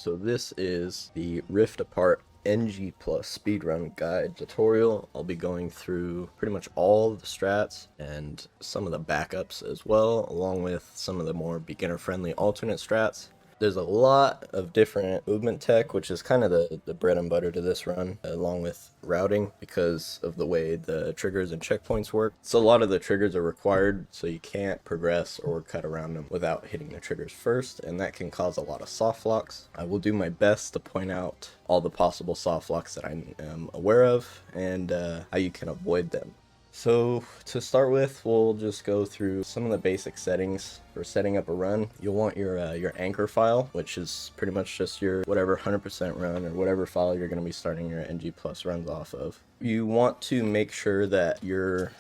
So this is the Rift Apart NG Plus Speedrun Guide tutorial. I'll be going through pretty much all the strats and some of the backups as well, along with some of the more beginner-friendly alternate strats. There's a lot of different movement tech, which is kind of the bread and butter to this run, along with routing because of the way the triggers and checkpoints work. So a lot of the triggers are required, so you can't progress or cut around them without hitting the triggers first, and that can cause a lot of soft locks. I will do my best to point out all the possible soft locks that I am aware of and how you can avoid them. So to start with, we'll just go through some of the basic settings for setting up a run. You'll want your anchor file, which is pretty much just your whatever 100% run or whatever file you're going to be starting your NG Plus runs off of. You want to make sure that you're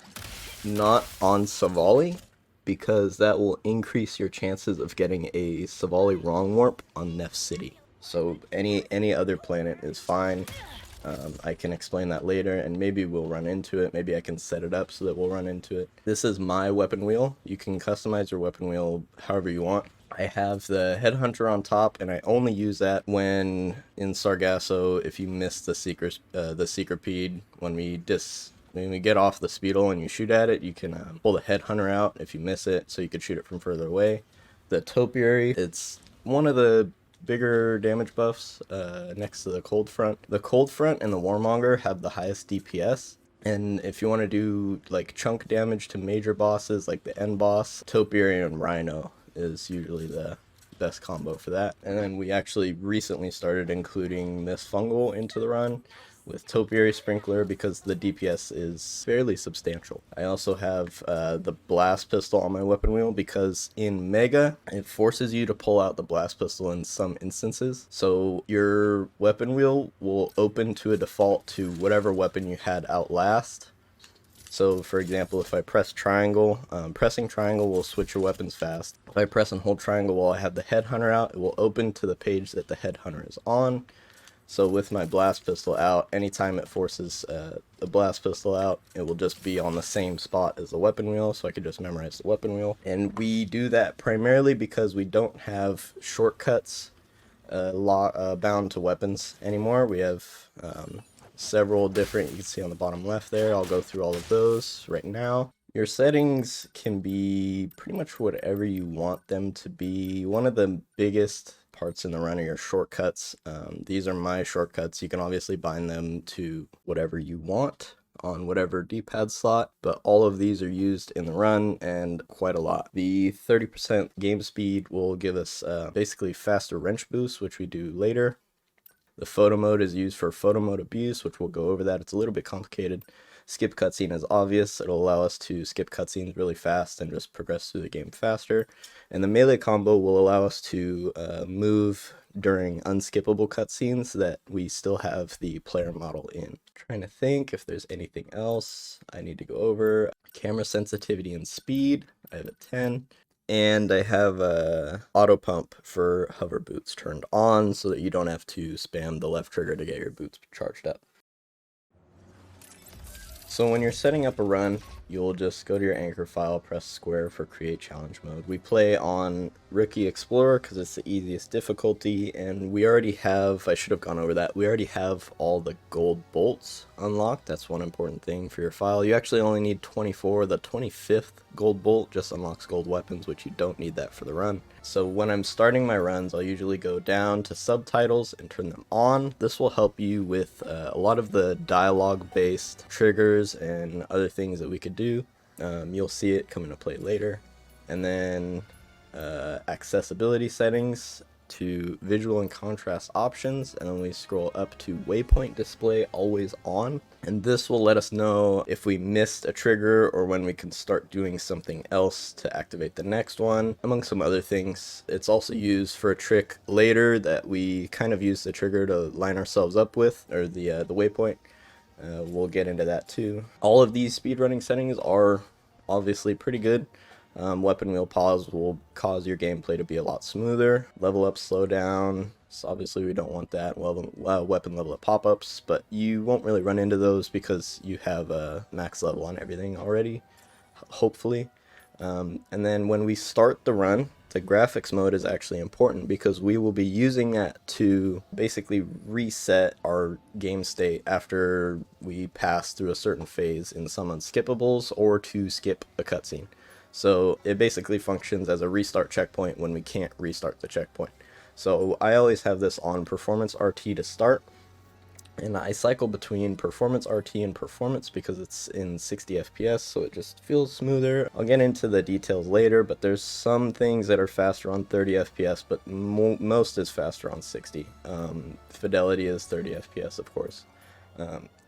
not on Savali, because that will increase your chances of getting a Savali wrong warp on Nef City. So any other planet is fine. I can explain that later, and maybe we'll run into it. Maybe I can set it up so that we'll run into it. This is my weapon wheel. You can customize your weapon wheel however you want. I have the Headhunter on top, and I only use that when in Sargasso, if you miss the Seekerpede, when we get off the Speedle and you shoot at it, you can pull the Headhunter out if you miss it, so you could shoot it from further away. The Topiary, it's one of the bigger damage buffs next to the Cold Front. The Cold Front and the Warmonger have the highest DPS, and if you want to do like chunk damage to major bosses like the end boss, Topiary and Rhino is usually the best combo for that. And then we actually recently started including Miss Fungal into the run with Topiary Sprinkler because the DPS is fairly substantial. I also have the Blast Pistol on my weapon wheel because in Mega, it forces you to pull out the Blast Pistol in some instances. So your weapon wheel will open to a default to whatever weapon you had out last. So for example, if I press triangle, pressing triangle will switch your weapons fast. If I press and hold triangle while I have the Headhunter out, it will open to the page that the Headhunter is on. So with my Blast Pistol out, anytime it forces the Blast Pistol out, it will just be on the same spot as the weapon wheel, so I could just memorize the weapon wheel. And we do that primarily because we don't have shortcuts bound to weapons anymore. We have several different, you can see on the bottom left there. I'll go through all of those right now. Your settings can be pretty much whatever you want them to be. One of the biggest parts in the run are your shortcuts. These are my shortcuts. You can obviously bind them to whatever you want on whatever D-pad slot, but all of these are used in the run and quite a lot. The 30% game speed will give us basically faster wrench boost, which we do later. The photo mode is used for photo mode abuse, which we'll go over that. It's a little bit complicated. Skip cutscene is obvious. It'll allow us to skip cutscenes really fast and just progress through the game faster. And the melee combo will allow us to move during unskippable cutscenes so that we still have the player model in. Trying to think if there's anything else I need to go over. Camera sensitivity and speed, I have a 10. And I have a auto pump for hover boots turned on so that you don't have to spam the left trigger to get your boots charged up. So when you're setting up a run, you'll just go to your anchor file, press square for create challenge mode. We play on Rookie Explorer because it's the easiest difficulty, and we already have, I should have gone over that, we already have all the gold bolts unlocked. That's one important thing for your file. You actually only need 24. The 25th gold bolt just unlocks gold weapons, which you don't need that for the run. So when I'm starting my runs, I'll usually go down to subtitles and turn them on. This will help you with a lot of the dialogue-based triggers and other things that we could do. You'll see it come into play later. And then accessibility settings to visual and contrast options, and then we scroll up to waypoint display always on, and this will let us know if we missed a trigger or when we can start doing something else to activate the next one, among some other things. It's also used for a trick later that we kind of use the trigger to line ourselves up with, or the waypoint. We'll get into that too. All of these speedrunning settings are obviously pretty good. Weapon wheel pause will cause your gameplay to be a lot smoother. Level up, slow down. So obviously we don't want that. Weapon level up pop-ups, but you won't really run into those because you have a max level on everything already, hopefully. And then when we start the run, The graphics mode is actually important because we will be using that to basically reset our game state after we pass through a certain phase in some unskippables or to skip a cutscene. So it basically functions as a restart checkpoint when we can't restart the checkpoint. So I always have this on Performance RT to start, and I cycle between Performance RT and Performance because it's in 60 FPS, so it just feels smoother. I'll get into the details later, but there's some things that are faster on 30 FPS, but most is faster on 60. Fidelity is 30 FPS, of course.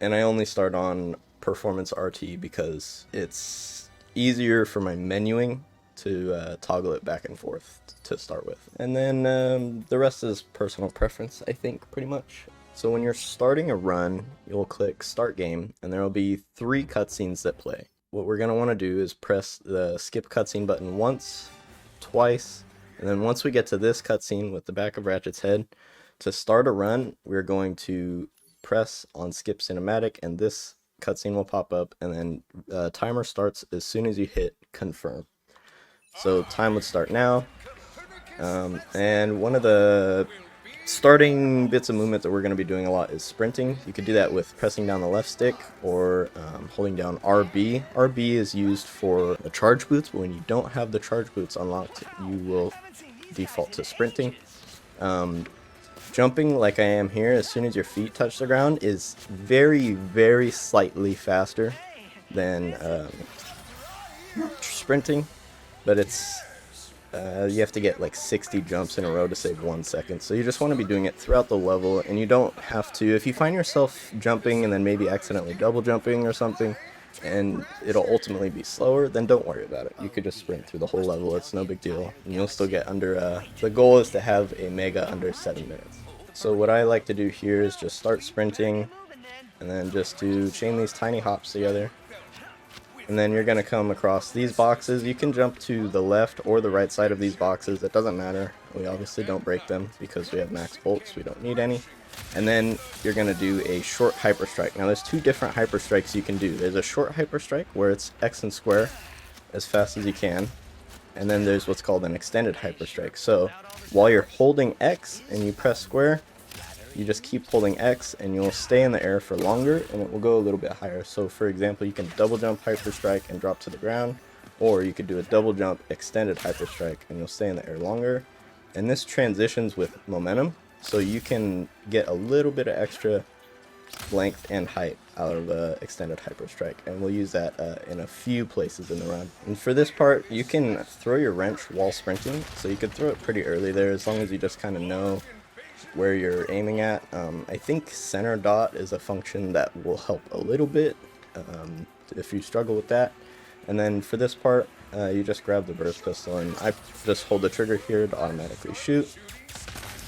And I only start on Performance RT because it's easier for my menuing to toggle it back and forth to start with. And then the rest is personal preference, I think, pretty much. So when you're starting a run, you'll click Start Game, and there will be 3 cutscenes that play. What we're going to want to do is press the Skip Cutscene button once, twice, and then once we get to this cutscene with the back of Ratchet's head, to start a run, we're going to press on Skip Cinematic, and this cutscene will pop up, and then timer starts as soon as you hit Confirm. So time would start now, and one of the starting bits of movement that we're going to be doing a lot is sprinting. You could do that with pressing down the left stick or holding down RB. RB is used for the charge boots, but when you don't have the charge boots unlocked, you will default to sprinting. Jumping like I am here, as soon as your feet touch the ground, is very, very slightly faster than sprinting, but it's you have to get like 60 jumps in a row to save 1 second. So you just want to be doing it throughout the level, and you don't have to, if you find yourself jumping and then maybe accidentally double jumping or something, and it'll ultimately be slower, then don't worry about it. You could just sprint through the whole level, it's no big deal, and you'll still get under, the goal is to have a mega under 7 minutes. So what I like to do here is just start sprinting, and then just to chain these tiny hops together. And then you're going to come across these boxes. You can jump to the left or the right side of these boxes. It doesn't matter. We obviously don't break them because we have max bolts. We don't need any. And then you're going to do a short hyper strike. Now there's 2 different hyper strikes you can do. There's a short hyper strike where it's X and square as fast as you can. And then there's what's called an extended hyper strike. So while you're holding X and you press square, you just keep holding X and you'll stay in the air for longer, and it will go a little bit higher. So for example, you can double jump hyper strike and drop to the ground, or you could do a double jump extended hyper strike and you'll stay in the air longer. And this transitions with momentum, so you can get a little bit of extra length and height out of extended hyper strike, and we'll use that in a few places in the run. And for this part, you can throw your wrench while sprinting, so you could throw it pretty early there as long as you just kind of know where you're aiming at. I think center dot is a function that will help a little bit if you struggle with that. And then for this part, you just grab the burst pistol, and I just hold the trigger here to automatically shoot.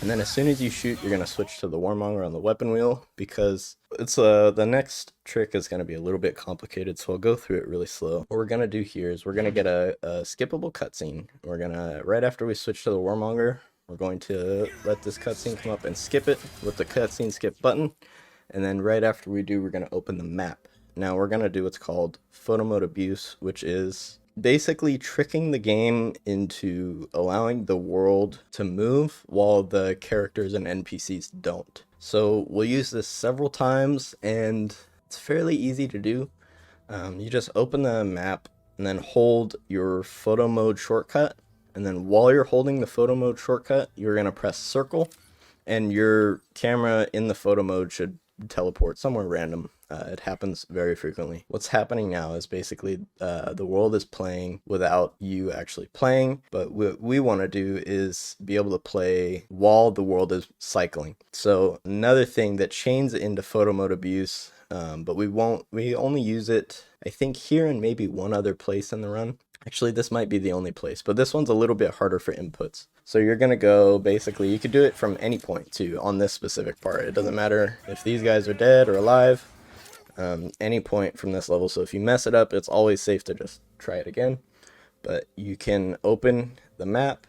And then as soon as you shoot, you're going to switch to the warmonger on the weapon wheel, because it's the next trick is going to be a little bit complicated, so I'll go through it really slow. What we're going to do here is we're going to get a skippable cutscene. We're going to, right after we switch to the warmonger, we're going to let this cutscene come up and skip it with the cutscene skip button. And then right after we do, we're going to open the map. Now we're going to do what's called photo mode abuse, which is basically tricking the game into allowing the world to move while the characters and NPCs don't. So we'll use this several times, and it's fairly easy to do. You just open the map and then hold your photo mode shortcut. And then while you're holding the photo mode shortcut, you're going to press circle, and your camera in the photo mode should teleport somewhere random. It happens very frequently. What's happening now is basically the world is playing without you actually playing, but what we want to do is be able to play while the world is cycling. So another thing that chains into photo mode abuse, but we only use it, I think, here and maybe one other place in the run. Actually, this might be the only place, but this one's a little bit harder for inputs. So you're going to go, basically, you could do it from any point too on this specific part. It doesn't matter if these guys are dead or alive, any point from this level. So if you mess it up, it's always safe to just try it again. But you can open the map,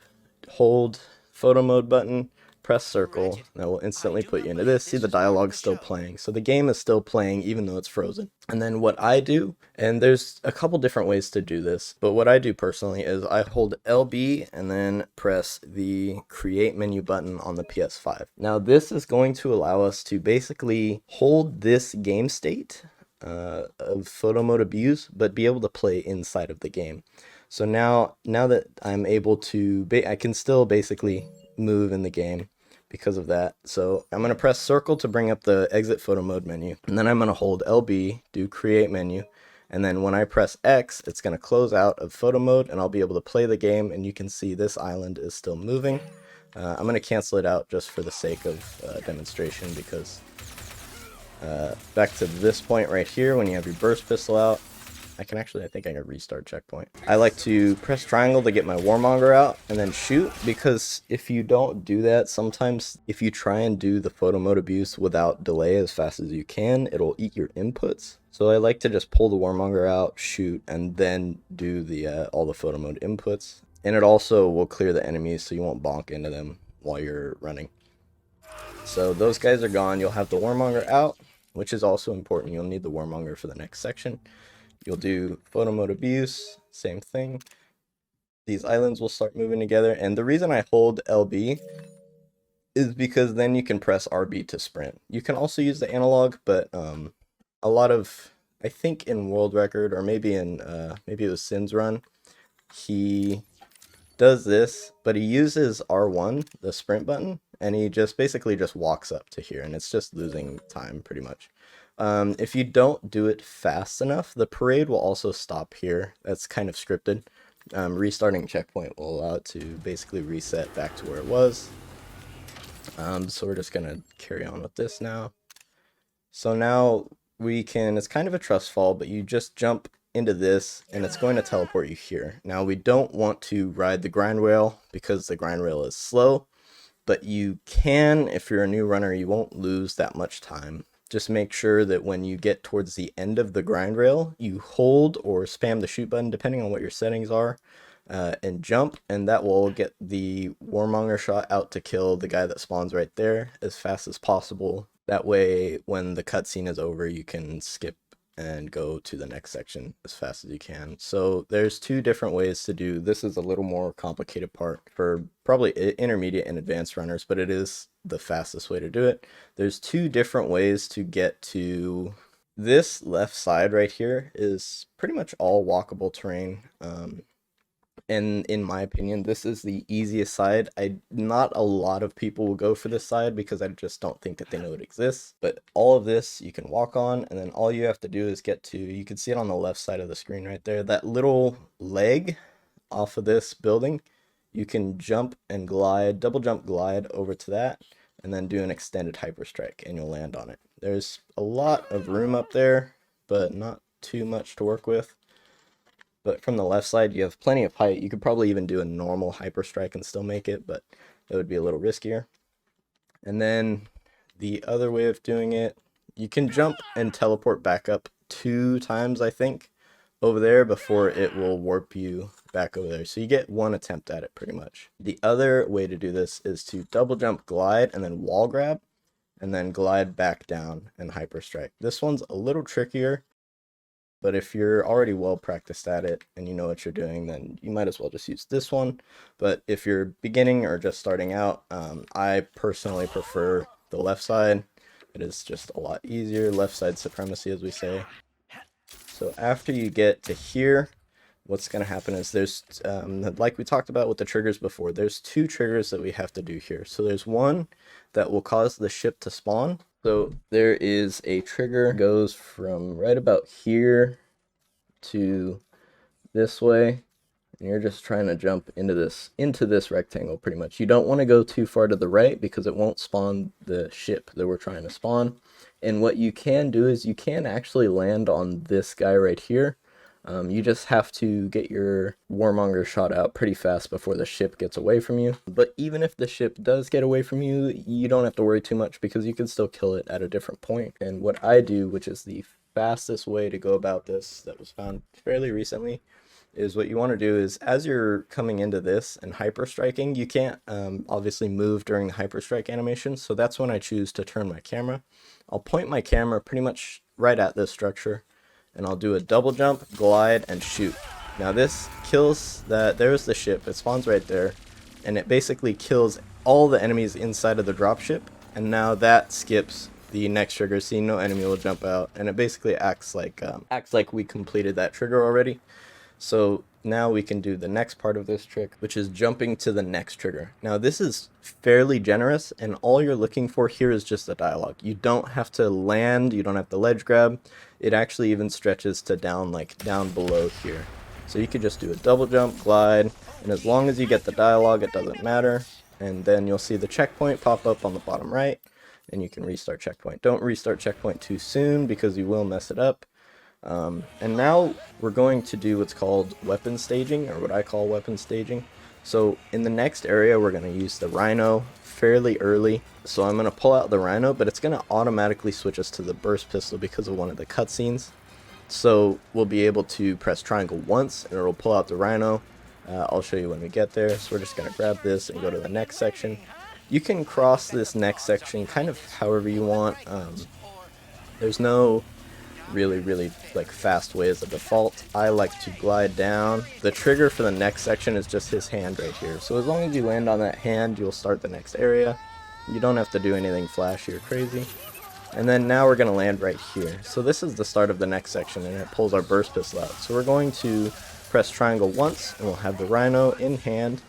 hold photo mode button, press circle. That will instantly put you into this. See, the dialogue still playing. So the game is still playing even though it's frozen. And then what I do, and there's a couple different ways to do this, but what I do personally is I hold LB and then press the create menu button on the PS5. Now this is going to allow us to basically hold this game state of photo mode abuse, but be able to play inside of the game. So now that I'm able to, I can still basically move in the game because of that. So I'm going to press circle to bring up the exit photo mode menu, and then I'm going to hold LB, do create menu, and then when I press X, it's going to close out of photo mode, and I'll be able to play the game, and you can see this island is still moving. I'm going to cancel it out just for the sake of demonstration, because back to this point right here, when you have your burst pistol out, I think I can restart checkpoint. I like to press triangle to get my warmonger out and then shoot, because if you don't do that, sometimes if you try and do the photo mode abuse without delay as fast as you can, it'll eat your inputs. So I like to just pull the warmonger out, shoot, and then do the all the photo mode inputs. And it also will clear the enemies so you won't bonk into them while you're running. So those guys are gone. You'll have the warmonger out, which is also important. You'll need the warmonger for the next section. You'll do photo mode abuse, same thing. These islands will start moving together, and the reason I hold LB is because then you can press RB to sprint. You can also use the analog, but a lot of, I think in World Record, or maybe in maybe it was Sin's run, he does this, but he uses R1, the sprint button, and he just basically just walks up to here, and it's just losing time pretty much. If you don't do it fast enough, the parade will also stop here. That's kind of scripted. Restarting checkpoint will allow it to basically reset back to where it was. So we're just going to carry on with this now. So now we can, it's kind of a trust fall, but you just jump into this and it's going to teleport you here. Now we don't want to ride the grind rail because the grind rail is slow, but you can, if you're a new runner, you won't lose that much time. Just make sure that when you get towards the end of the grind rail, you hold or spam the shoot button, depending on what your settings are, and jump, and that will get the warmonger shot out to kill the guy that spawns right there as fast as possible. That way, when the cutscene is over, you can skip and go to the next section as fast as you can. So there's two different ways to do this. Is a little more complicated part for probably intermediate and advanced runners, but it is the fastest way to do it. There's two different ways to get to this left side right here. Is pretty much all walkable terrain, and in my opinion, this is the easiest side. Not a lot of people will go for this side because I just don't think that they know it exists. But all of this you can walk on, and then all you have to do is get to, you can see it on the left side of the screen right there, that little leg off of this building. You can jump and glide, double jump glide over to that, and then do an extended hyper strike, and you'll land on it. There's a lot of room up there, but not too much to work with. But from the left side, you have plenty of height. You could probably even do a normal hyper strike and still make it, but it would be a little riskier. And then the other way of doing it, you can jump and teleport back up 2 times, I think, over there before it will warp you back over there. So you get 1 attempt at it pretty much. The other way to do this is to double jump glide and then wall grab, and then glide back down and hyper strike. This one's a little trickier, but if you're already well practiced at it and you know what you're doing, then you might as well just use this one. But if you're beginning or just starting out, I personally prefer the left side. It is just a lot easier. Left side supremacy, as we say. So after you get to here, what's going to happen is there's, like we talked about with the triggers before, there's 2 triggers that we have to do here. So there's one that will cause the ship to spawn. So there is a trigger, goes from right about here to this way, and you're just trying to jump into this rectangle pretty much. You don't want to go too far to the right because it won't spawn the ship that we're trying to spawn. And what you can do is you can actually land on this guy right here. You just have to get your warmonger shot out pretty fast before the ship gets away from you. But even if the ship does get away from you, you don't have to worry too much because you can still kill it at a different point. And what I do, which is the fastest way to go about this that was found fairly recently, is what you want to do is as you're coming into this and hyper striking, you can't obviously move during the hyper strike animation, so that's when I choose to turn my camera. I'll point my camera pretty much right at this structure, and I'll do a double jump, glide, and shoot. Now this kills that, there's the ship, it spawns right there, and it basically kills all the enemies inside of the dropship, and now that skips the next trigger, so no enemy will jump out, and it basically acts like we completed that trigger already. So now we can do the next part of this trick, which is jumping to the next trigger. Now this is fairly generous, and all you're looking for here is just the dialogue. You don't have to land, you don't have to ledge grab. It actually even stretches to down below here. So you could just do a double jump, glide, and as long as you get the dialogue, it doesn't matter. And then you'll see the checkpoint pop up on the bottom right, and you can restart checkpoint. Don't restart checkpoint too soon because you will mess it up. And now we're going to do what's called weapon staging, or what I call weapon staging. So in the next area, we're going to use the rhino fairly early. So I'm going to pull out the rhino, but it's going to automatically switch us to the burst pistol because of one of the cutscenes. So we'll be able to press triangle once, and it'll pull out the rhino. I'll show you when we get there. So we're just going to grab this and go to the next section. You can cross this next section kind of however you want. There's no really like fast way as a default. I like to glide down. The trigger for the next section is just his hand right here. So as long as you land on that hand, you'll start the next area. You don't have to do anything flashy or crazy. And then now we're going to land right here. So this is the start of the next section, and it pulls our burst pistol out. So we're going to press triangle once, and we'll have the rhino in hand.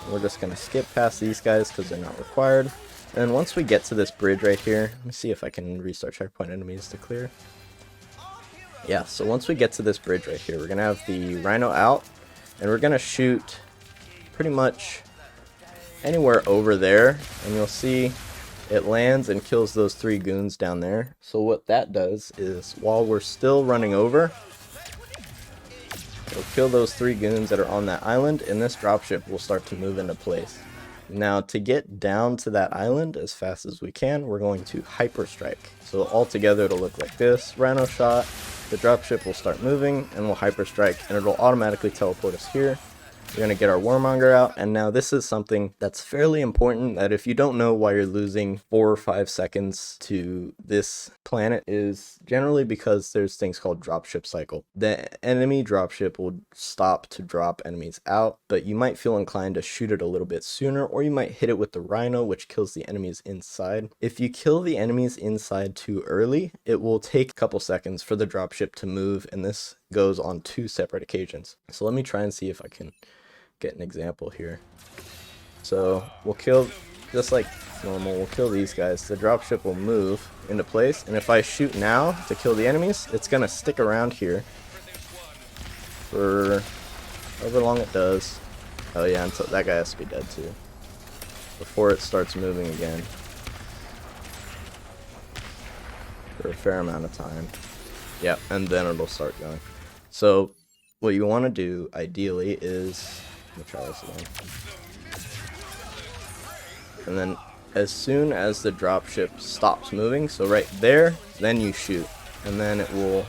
And we're just going to skip past these guys because they're not required. And then once we get to this bridge right here, let me see if I can restart checkpoint enemies to clear. Yeah, so once we get to this bridge right here, we're going to have the rhino out, and we're going to shoot pretty much anywhere over there, and you'll see it lands and kills those 3 goons down there. So what that does is, while we're still running over, it'll kill those 3 goons that are on that island, and this dropship will start to move into place. Now, to get down to that island as fast as we can, we're going to hyper strike. So all together it'll look like this. Rhino shot, the dropship will start moving, and we'll hyper strike, and it'll automatically teleport us here. We're going to get our warmonger out, and now this is something that's fairly important, that if you don't know why you're losing 4 or 5 seconds to this planet, is generally because there's things called dropship cycle. The enemy dropship will stop to drop enemies out, but you might feel inclined to shoot it a little bit sooner, or you might hit it with the rhino, which kills the enemies inside. If you kill the enemies inside too early, it will take a couple seconds for the dropship to move, and this goes on 2 separate occasions. So let me try and see if I can get an example here. So we'll kill, just like normal, we'll kill these guys. The dropship will move into place, and if I shoot now to kill the enemies, it's gonna stick around here for however long it does. Oh yeah, until that guy has to be dead too, before it starts moving again for a fair amount of time. Yeah, and then it'll start going. So what you want to do ideally is, let me try this again. And then as soon as the dropship stops moving, so right there, then you shoot, and then it will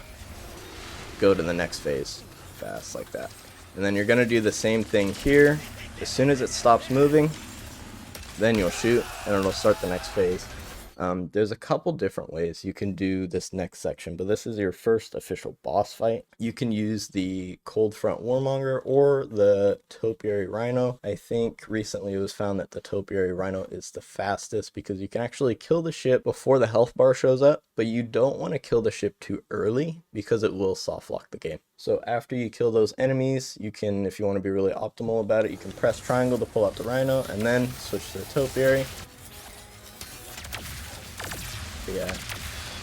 go to the next phase fast like that. And then you're going to do the same thing here. As soon as it stops moving, then you'll shoot, and it'll start the next phase. There's a couple different ways you can do this next section, but this is your first official boss fight. You can use the Cold Front Warmonger or the Topiary Rhino. I think recently it was found that the Topiary Rhino is the fastest because you can actually kill the ship before the health bar shows up, but you don't want to kill the ship too early because it will soft lock the game. So after you kill those enemies, you can, if you want to be really optimal about it, you can press triangle to pull out the Rhino and then switch to the Topiary. Yeah,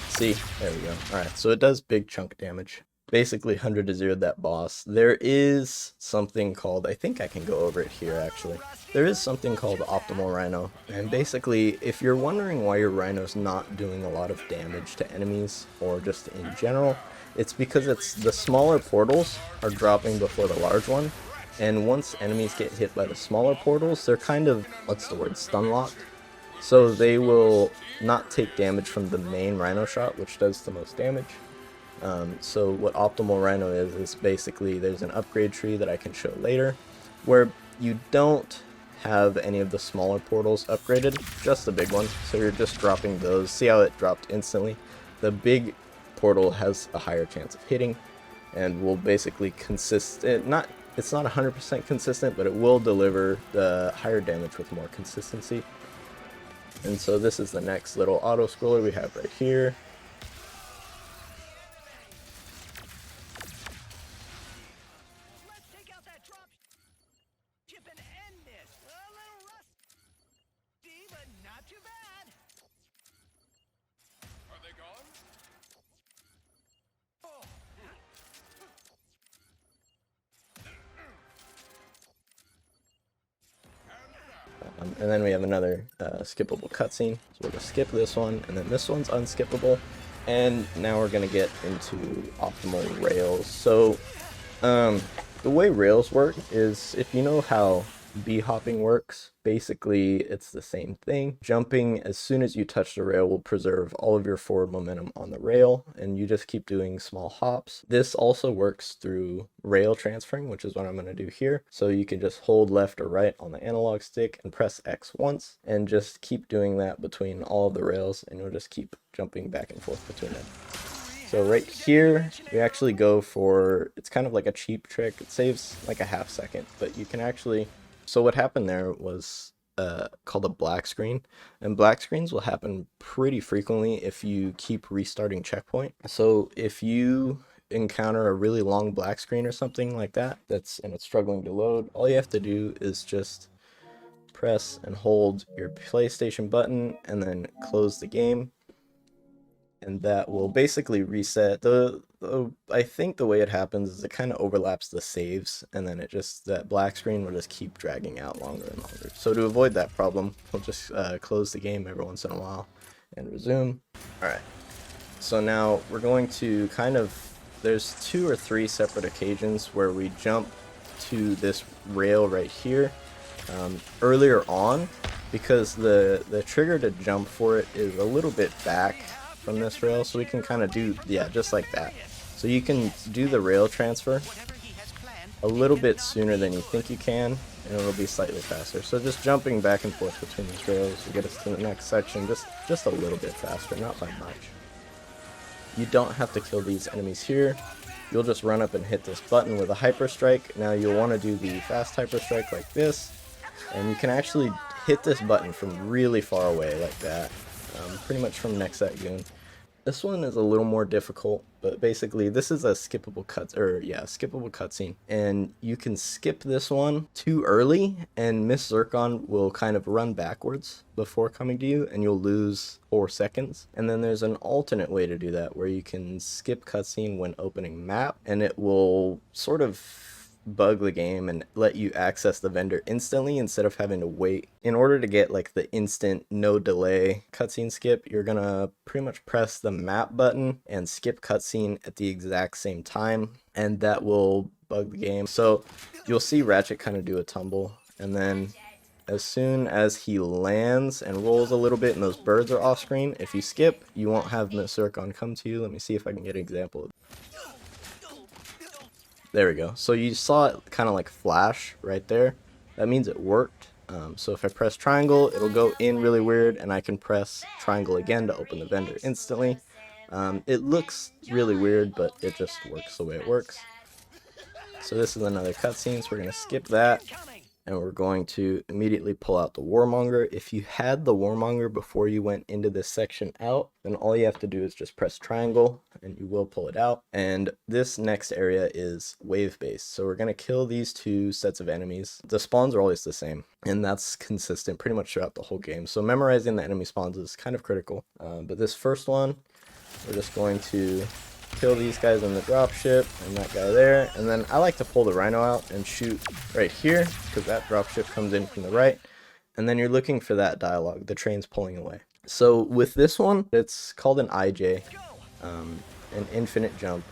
see, there we go. Alright, so it does big chunk damage. Basically 100 to 0 that boss. There is something called, I think I can go over it here actually. There is something called Optimal Rhino, and basically if you're wondering why your Rhino's not doing a lot of damage to enemies or just in general, it's because the smaller portals are dropping before the large one, and once enemies get hit by the smaller portals, they're kind of, what's the word, stun locked. So they will not take damage from the main Rhino shot, which does the most damage. So what optimal rhino is basically there's an upgrade tree that I can show later where you don't have any of the smaller portals upgraded, just the big one. So you're just dropping those. See how it dropped instantly? The big portal has a higher chance of hitting and will basically it's not 100% consistent, but it will deliver the higher damage with more consistency. And so this is the next little auto scroller we have right here. And then we have another skippable cutscene. So we're going to skip this one, and then this one's unskippable. And now we're going to get into optimal rails. So the way rails work is, if you know how bee hopping works, basically it's the same thing. Jumping as soon as you touch the rail will preserve all of your forward momentum on the rail, and you just keep doing small hops. This also works through rail transferring, which is what I'm going to do here. So you can just hold left or right on the analog stick and press X once, and just keep doing that between all of the rails, and you'll just keep jumping back and forth between them. So right here, we actually go for, it's kind of like a cheap trick. It saves like a half second, but you can actually, so what happened there was called a black screen, and black screens will happen pretty frequently if you keep restarting checkpoint. So if you encounter a really long black screen or something like that, and it's struggling to load, all you have to do is just press and hold your PlayStation button and then close the game. And that will basically reset I think the way it happens is it kind of overlaps the saves, and then that black screen will just keep dragging out longer and longer. So to avoid that problem, we'll just close the game every once in a while and resume. Alright, so now we're going to there's 2 or 3 separate occasions where we jump to this rail right here earlier on, because the trigger to jump for it is a little bit back from this rail, so we can kind of do, yeah, just like that. So you can do the rail transfer a little bit sooner than you think you can, and it'll be slightly faster. So just jumping back and forth between these rails will get us to the next section just a little bit faster, not by much. You don't have to kill these enemies here. You'll just run up and hit this button with a hyper strike. Now you'll want to do the fast hyper strike like this, and you can actually hit this button from really far away like that. Pretty much from next that goon. This one is a little more difficult, but basically this is a skippable cutscene, and you can skip this one too early, and Miss Zircon will kind of run backwards before coming to you, and you'll lose 4 seconds. And then there's an alternate way to do that, where you can skip cutscene when opening map, and it will sort of bug the game and let you access the vendor instantly instead of having to wait. In order to get like the instant no delay cutscene skip, you're gonna pretty much press the map button and skip cutscene at the exact same time, and that will bug the game. So you'll see Ratchet kind of do a tumble, and then as soon as he lands and rolls a little bit and those birds are off screen, if you skip, you won't have Miss Zircon come to you. Let me see if I can get an example. There we go. So you saw it kind of like flash right there. That means it worked. So if I press triangle, it'll go in really weird, and I can press triangle again to open the vendor instantly. It looks really weird, but it just works the way it works. So this is another cutscene, so we're going to skip that, and we're going to immediately pull out the Warmonger. If you had the Warmonger before you went into this section out, then all you have to do is just press triangle, and you will pull it out. And this next area is wave-based, so we're going to kill these 2 sets of enemies. The spawns are always the same, and that's consistent pretty much throughout the whole game. So memorizing the enemy spawns is kind of critical. But this first one, we're just going to kill these guys in the dropship and that guy there, and then I like to pull the rhino out and shoot right here because that dropship comes in from the right, and then you're looking for that dialogue, the train's pulling away. So with this one, it's called an IJ, an infinite jump,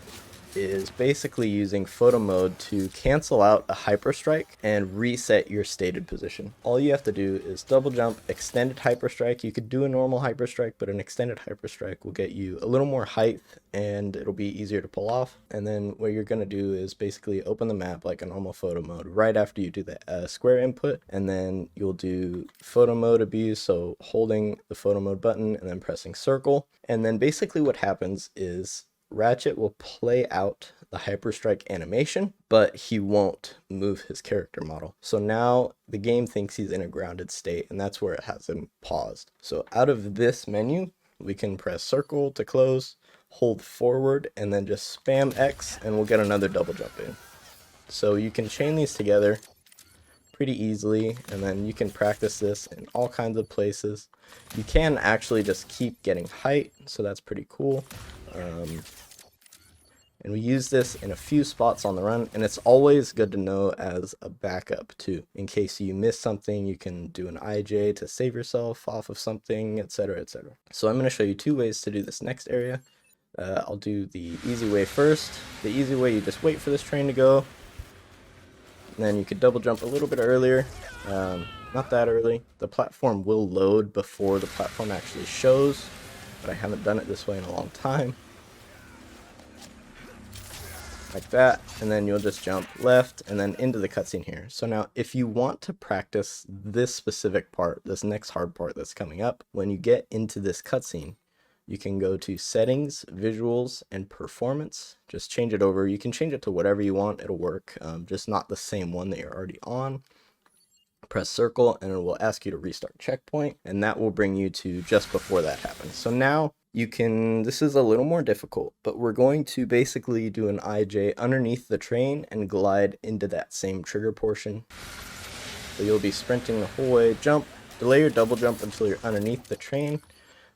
is basically using photo mode to cancel out a hyperstrike and reset your stated position. All you have to do is double jump, extended hyperstrike. You could do a normal hyperstrike, but an extended hyperstrike will get you a little more height and it'll be easier to pull off. And then what you're going to do is basically open the map like a normal photo mode right after you do the square input, and then you'll do photo mode abuse, so holding the photo mode button and then pressing circle. And then basically what happens is Ratchet will play out the hyperstrike animation, but he won't move his character model. So now the game thinks he's in a grounded state, and that's where it has him paused. So out of this menu, we can press circle to close, hold forward, and then just spam X, and we'll get another double jump in. So you can chain these together pretty easily, and then you can practice this in all kinds of places. You can actually just keep getting height, so that's pretty cool. And we use this in a few spots on the run, and it's always good to know as a backup too. In case you miss something, you can do an IJ to save yourself off of something, etc, etc. So I'm going to show you two ways to do this next area. I'll do the easy way first. The easy way, you just wait for this train to go, and then you could double jump a little bit earlier. Not that early. The platform will load before the platform actually shows, but I haven't done it this way in a long time. Like that, and then you'll just jump left and then into the cutscene here. So now if you want to practice this specific part, this next hard part that's coming up, when you get into this cutscene, you can go to settings, visuals, and performance. Just change it over. You can change it to whatever you want, it'll work, just not the same one that you're already on. Press circle and it will ask you to restart checkpoint, and that will bring you to just before that happens. So now you can, this is a little more difficult, but we're going to basically do an IJ underneath the train and glide into that same trigger portion. So you'll be sprinting the whole way, jump, delay your double jump until you're underneath the train,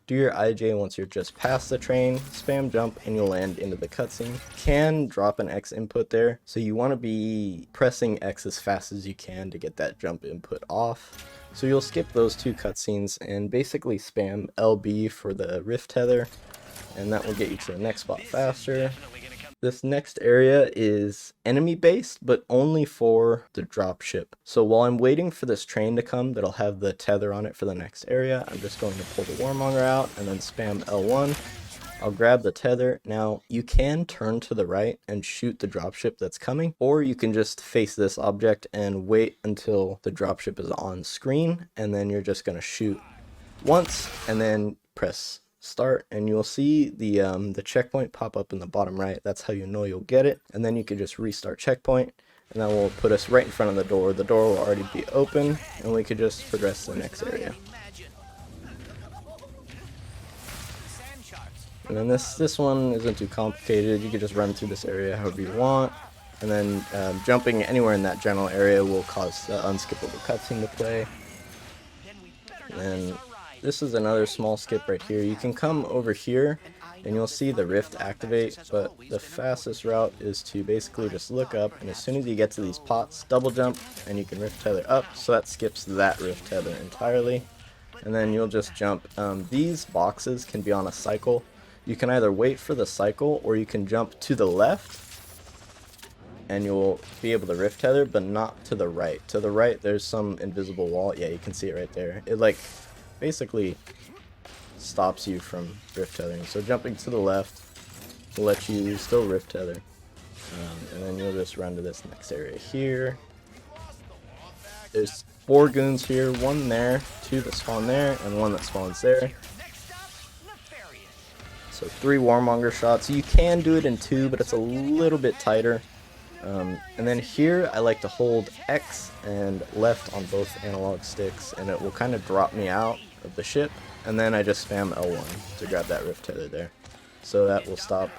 do your IJ once you're just past the train, spam jump, and you'll land into the cutscene. Can drop an X input there, so you want to be pressing X as fast as you can to get that jump input off. So you'll skip those two cutscenes and basically spam LB for the rift tether, and that will get you to the next spot faster. This next area is enemy based, but only for the drop ship. So while I'm waiting for this train to come that'll have the tether on it for the next area, I'm just going to pull the warmonger out and then spam L1. I'll grab the tether. Now you can turn to the right and shoot the dropship that's coming, or you can just face this object and wait until the dropship is on screen, and then you're just going to shoot once and then press start, and you'll see the checkpoint pop up in the bottom right. That's how you know you'll get it. And then you can just restart checkpoint, and that will put us right in front of the door. The door will already be open, and we could just progress to the next area. And then this one isn't too complicated. You could just run through this area however you want, and then jumping anywhere in that general area will cause the unskippable cutscene to play. And then this is another small skip right here. You can come over here and you'll see the rift activate, but the fastest route is to basically just look up, and as soon as you get to these pots, double jump and you can rift tether up, so that skips that rift tether entirely. And then you'll just jump. These boxes can be on a cycle. You can either wait for the cycle or you can jump to the left and you'll be able to rift tether, but not to the right. To the right there's some invisible wall. Yeah, you can see it right there. It like basically stops you from rift tethering. So jumping to the left will let you still rift tether, and then you'll just run to this next area here. There's 4 goons here, 1 there, 2 that spawn there, and 1 that spawns there. So 3 warmonger shots. You can do it in 2, but it's a little bit tighter. And then here I like to hold X and left on both analog sticks, and it will kind of drop me out of the ship, and then I just spam L1 to grab that rift tether there. So that will stop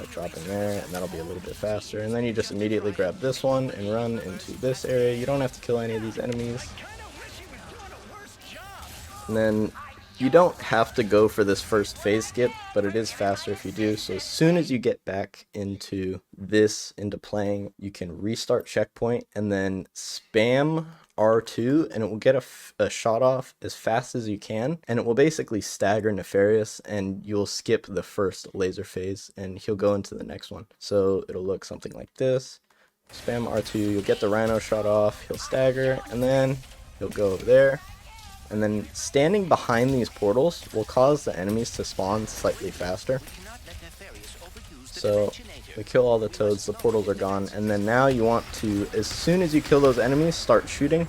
dropping there, and that'll be a little bit faster. And then you just immediately grab this one and run into this area. You don't have to kill any of these enemies. And then you don't have to go for this first phase skip, but it is faster if you do. So as soon as you get back into playing, you can restart checkpoint and then spam R2 and it will get a shot off as fast as you can, and it will basically stagger Nefarious, and you'll skip the first laser phase and he'll go into the next one. So it'll look something like this. Spam R2, you'll get the Rhino shot off, he'll stagger, and then he'll go over there. And then standing behind these portals will cause the enemies to spawn slightly faster. So we kill all the toads, the portals are gone, and then now you want to, as soon as you kill those enemies, start shooting,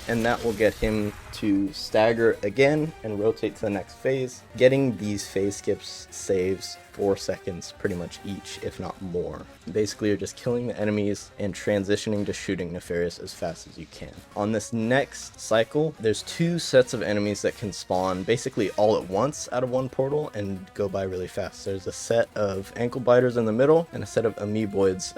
and that will get him to stagger again and rotate to the next phase. Getting these phase skips saves 4 seconds pretty much each, if not more. Basically, you're just killing the enemies and transitioning to shooting Nefarious as fast as you can. On this next cycle, there's 2 sets of enemies that can spawn basically all at once out of one portal and go by really fast. There's a set of ankle biters in the middle and a set of amoeboids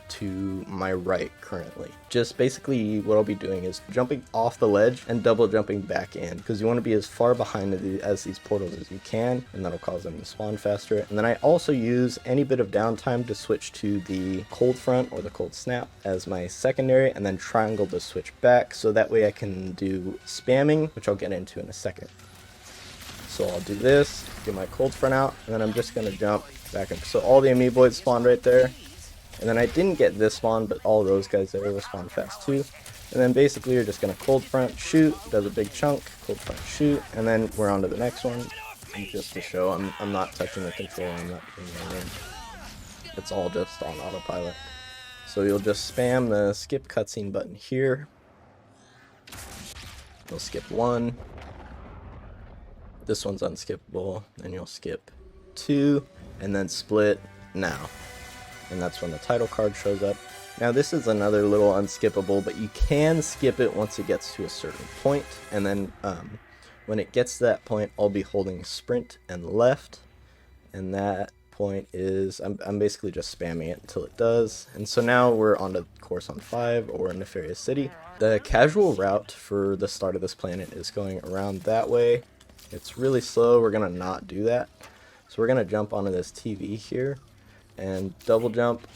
to my right currently. Just basically what I'll be doing is jumping off the ledge and double jumping back in, because you want to be as far behind as these portals as you can, and that'll cause them to spawn faster. And then I also use any bit of downtime to switch to the cold front or the cold snap as my secondary, and then triangle to switch back, so that way I can do spamming, which I'll get into in a second. So I'll do this, get my cold front out, and then I'm just going to jump back in. So all the amoeboids spawned right there, and then I didn't get this spawn, but all those guys there will spawn fast too. And then basically you're just going to cold front, shoot, does a big chunk, cold front, shoot, and then we're on to the next one. And just to show, I'm not touching the controller, I'm not doing anything. It's all just on autopilot. So you'll just spam the skip cutscene button here. You'll skip 1. This one's unskippable, and you'll skip 2, and then split now. And that's when the title card shows up. Now this is another little unskippable, but you can skip it once it gets to a certain point, and then when it gets to that point, I'll be holding sprint and left, and that point is, I'm basically just spamming it until it does. And so now we're on to course on 5, or Nefarious City. The casual route for the start of this planet is going around that way. It's really slow, we're gonna not do that. So we're gonna jump onto this TV here, and double jump,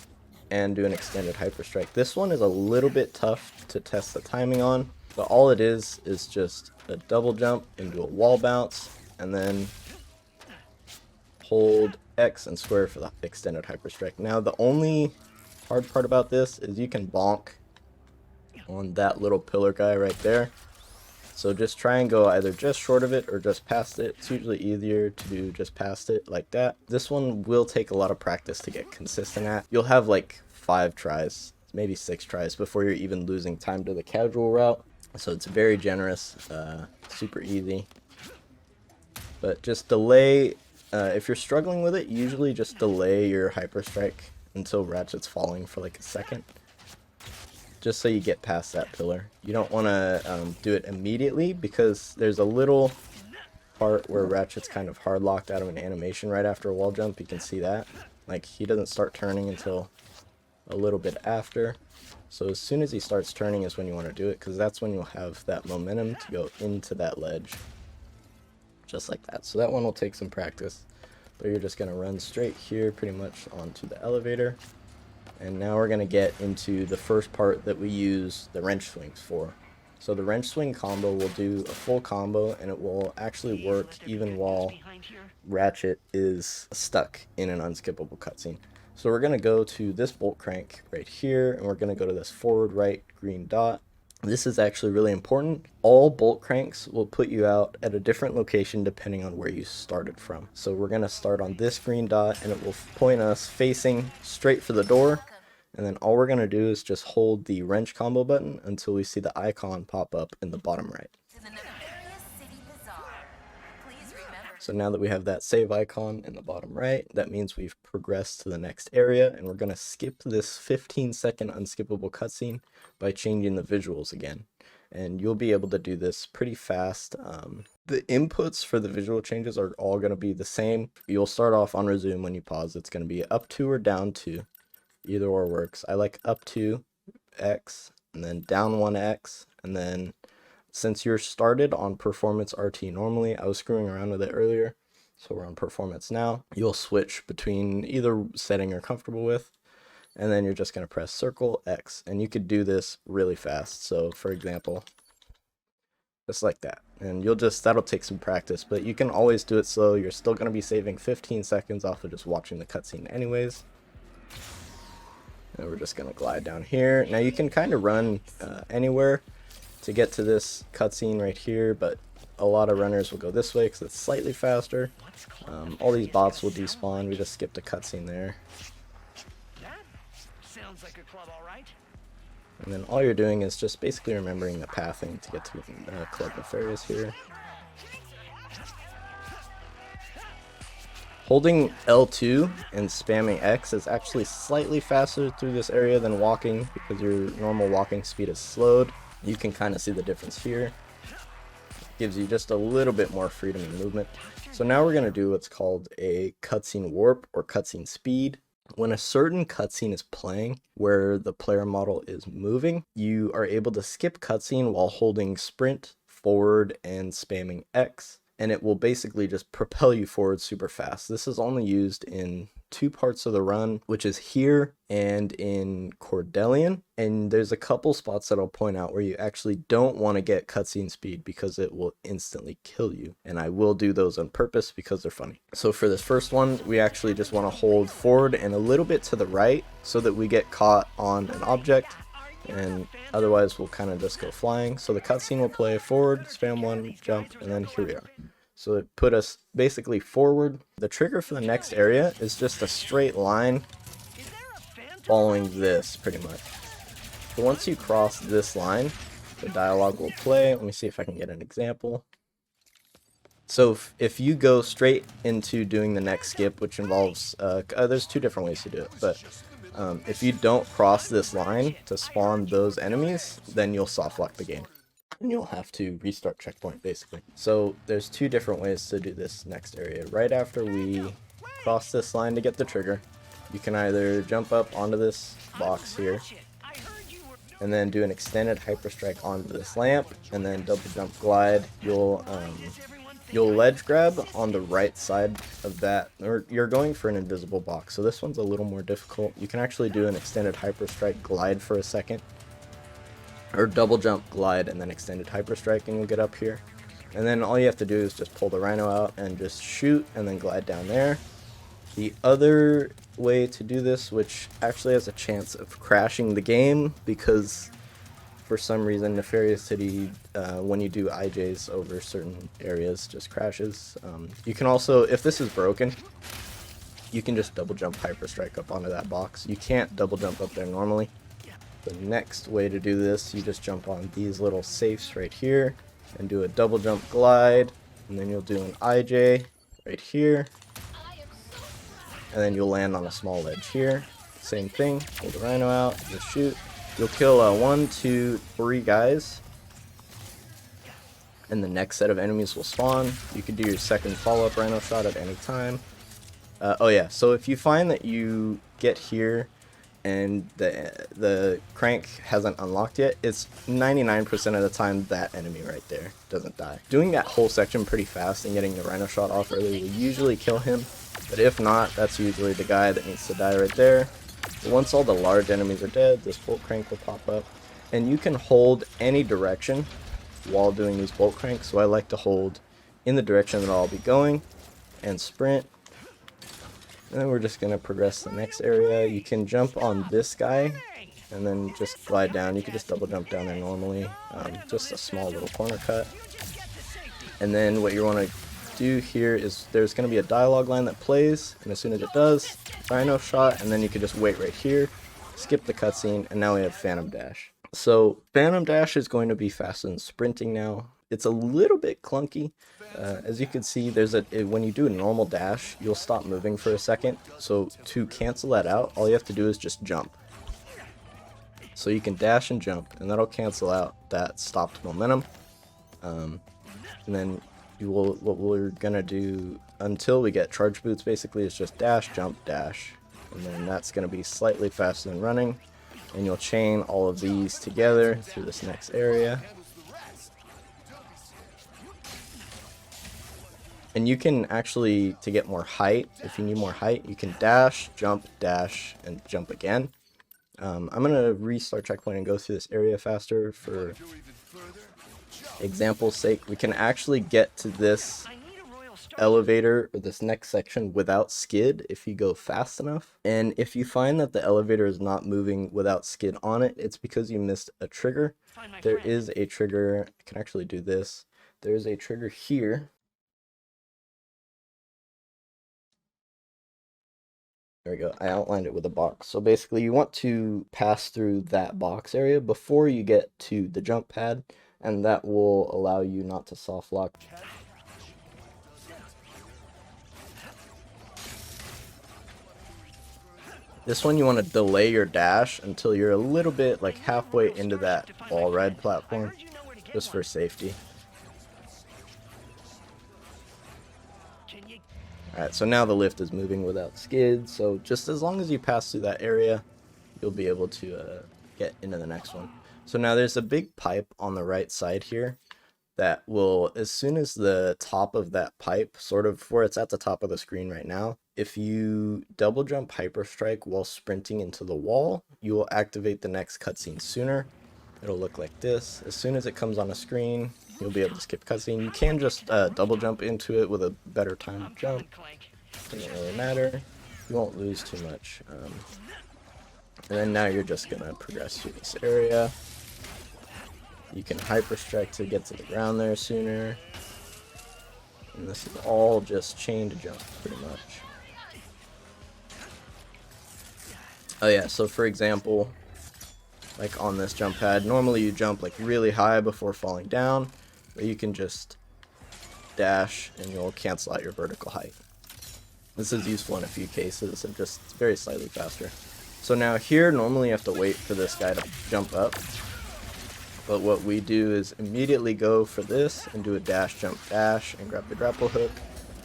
and do an extended hyperstrike. This one is a little bit tough to test the timing on, but all it is just a double jump into a wall bounce, and then hold X and square for the extended hyperstrike. Now the only hard part about this is you can bonk on that little pillar guy right there. So just try and go either just short of it or just past it. It's usually easier to do just past it like that. This one will take a lot of practice to get consistent at. You'll have like 5 tries, maybe 6 tries before you're even losing time to the casual route. So it's very generous, super easy. But just delay, if you're struggling with it, usually just delay your hyperstrike until Ratchet's falling for like a second. Just so you get past that pillar. You don't want to do it immediately, because there's a little part where Ratchet's kind of hard locked out of an animation right after a wall jump. You can see that. Like, he doesn't start turning until a little bit after. So as soon as he starts turning is when you want to do it, because that's when you'll have that momentum to go into that ledge. Just like that. So that one will take some practice. But you're just going to run straight here pretty much onto the elevator. And now we're going to get into the first part that we use the wrench swings for. So the wrench swing combo will do a full combo, and it will actually work even while Ratchet is stuck in an unskippable cutscene. So we're going to go to this bolt crank right here, and we're going to go to this forward right green dot. This is actually really important. All bolt cranks will put you out at a different location depending on where you started from. So we're going to start on this green dot, and it will point us facing straight for the door. And then all we're going to do is just hold the wrench combo button until we see the icon pop up in the bottom right. So now that we have that save icon in the bottom right, that means we've progressed to the next area, and we're going to skip this 15-second unskippable cutscene by changing the visuals again. And you'll be able to do this pretty fast. The inputs for the visual changes are all going to be the same. You'll start off on resume when you pause. It's going to be up 2 or down 2. Either or works. I like up 2x, and then down 1x, and then since you're started on performance RT normally, I was screwing around with it earlier, so we're on performance now. You'll switch between either setting you're comfortable with, and then you're just going to press circle X, and you could do this really fast. So for example, just like that. And that'll take some practice, but you can always do it slow. You're still going to be saving 15 seconds off of just watching the cutscene anyways. And we're just going to glide down here. Now you can kind of run anywhere to get to this cutscene right here, but a lot of runners will go this way because it's slightly faster. All these bots will despawn. We just skipped a cutscene there. Sounds like a club, all right. And then all you're doing is just basically remembering the pathing to get to Club Nefarious here. Holding L2 and spamming X is actually slightly faster through this area than walking because your normal walking speed is slowed. You can kind of see the difference here. It gives you just a little bit more freedom in movement. So now we're going to do what's called a cutscene warp or cutscene speed. When a certain cutscene is playing where the player model is moving, you are able to skip cutscene while holding sprint, forward, and spamming X, and it will basically just propel you forward super fast. This is only used in 2 parts of the run, which is here and in Cordelian, and there's a couple spots that I'll point out where you actually don't want to get cutscene speed because it will instantly kill you, and I will do those on purpose because they're funny. So for this first one, we actually just want to hold forward and a little bit to the right so that we get caught on an object, and otherwise we'll kind of just go flying. So the cutscene will play forward, spam 1, jump, and then here we are. So it put us basically forward. The trigger for the next area is just a straight line following this pretty much. So once you cross this line, the dialogue will play. Let me see if I can get an example. So if you go straight into doing the next skip, which involves, there's 2 different ways to do it, but if you don't cross this line to spawn those enemies, then you'll soft lock the game. And you'll have to restart checkpoint basically. So there's 2 different ways to do this next area. Right after we cross this line to get the trigger, you can either jump up onto this box here and then do an extended hyper strike onto this lamp and then double jump glide. You'll ledge grab on the right side of that, or you're going for an invisible box. So this one's a little more difficult. You can actually do an extended hyper strike glide for a second, or double jump glide and then extended hyper strike, and you'll get up here. And then all you have to do is just pull the rhino out and just shoot and then glide down there. The other way to do this, which actually has a chance of crashing the game because for some reason Nefarious City, when you do IJs over certain areas, just crashes. You can also, if this is broken, you can just double jump hyper strike up onto that box. You can't double jump up there normally. The next way to do this, you just jump on these little safes right here and do a double jump glide, and then you'll do an IJ right here, and then you'll land on a small ledge here. Same thing, pull the rhino out, just shoot. You'll kill 1, 2, 3 guys, and the next set of enemies will spawn. You can do your second follow-up rhino shot at any time. Oh yeah, so if you find that you get here and the crank hasn't unlocked yet, it's 99% of the time that enemy right there doesn't die. Doing that whole section pretty fast and getting the rhino shot off early will usually kill him, but if not, that's usually the guy that needs to die right there. Once all the large enemies are dead, this bolt crank will pop up, and you can hold any direction while doing these bolt cranks. So I like to hold in the direction that I'll be going and sprint. And then we're just going to progress to the next area. You can jump on this guy and then just glide down. You can just double jump down there normally. Just a small little corner cut. And then what you want to do here is there's going to be a dialogue line that plays, and as soon as it does, rhino shot, and then you can just wait right here, skip the cutscene, and now we have Phantom Dash. So Phantom Dash is going to be faster than sprinting now. It's a little bit clunky. As you can see, when you do a normal dash, you'll stop moving for a second. So to cancel that out, all you have to do is just jump. So you can dash and jump, and that'll cancel out that stopped momentum. And then what we're gonna do until we get charge boots basically is just dash, jump, dash, and then that's gonna be slightly faster than running. And you'll chain all of these together through this next area. And you can actually, to get more height, if you need more height, you can dash, and jump again. I'm going to restart checkpoint and go through this area faster for example's sake, we can actually get to this elevator or this next section without skid if you go fast enough. And if you find that the elevator is not moving without skid on it, it's because you missed a trigger. There is a trigger. I can actually do this. There's a trigger here. There we go. I outlined it with a box. So basically you want to pass through that box area before you get to the jump pad, and that will allow you not to soft lock. This one you want to delay your dash until you're a little bit like halfway into that all red platform, just for safety. Alright, so now the lift is moving without skid, so just as long as you pass through that area, you'll be able to get into the next one. So now there's a big pipe on the right side here that will, as soon as the top of that pipe, sort of where it's at the top of the screen right now, if you double jump hyper strike while sprinting into the wall, you will activate the next cutscene sooner. It'll look like this. As soon as it comes on a screen, you'll be able to skip cutscene. You can just double jump into it with a better timed jump. Doesn't really matter. You won't lose too much. And then now you're just gonna progress through this area. You can hyper strike to get to the ground there sooner. And this is all just chain to jump, pretty much. Oh yeah, so for example, like on this jump pad, normally you jump like really high before falling down, but you can just dash and you'll cancel out your vertical height. This is useful in a few cases, and just very slightly faster. So now here, normally you have to wait for this guy to jump up, but what we do is immediately go for this and do a dash, jump, dash, and grab the grapple hook.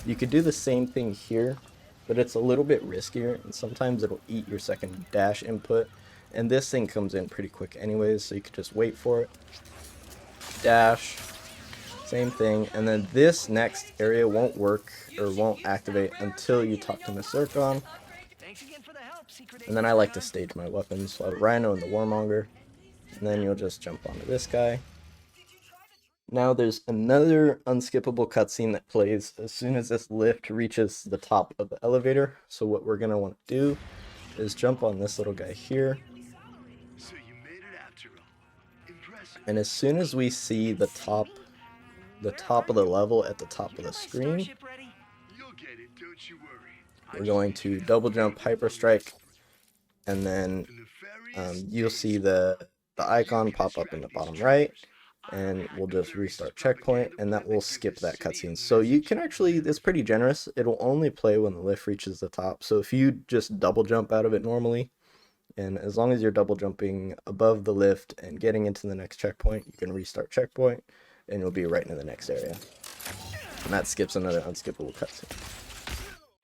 You could do the same thing here, but it's a little bit riskier, and sometimes it'll eat your second dash input. And this thing comes in pretty quick anyways, so you could just wait for it. Dash, same thing, and then this next area won't work or won't activate until you talk to Miss Zircon. And then I like to stage my weapons, so I have Rhino and the Warmonger. And then you'll just jump onto this guy. Now there's another unskippable cutscene that plays as soon as this lift reaches the top of the elevator. So what we're going to want to do is jump on this little guy here. And as soon as we see the top of the level at the top of the screen, we're going to double jump, hyper strike, and then you'll see the icon pop up in the bottom right, and we'll just restart checkpoint, and that will skip that cutscene. So you can actually, it's pretty generous. It'll only play when the lift reaches the top. So if you just double jump out of it normally, and as long as you're double jumping above the lift and getting into the next checkpoint, you can restart checkpoint, and you'll be right into the next area. And that skips another unskippable cutscene.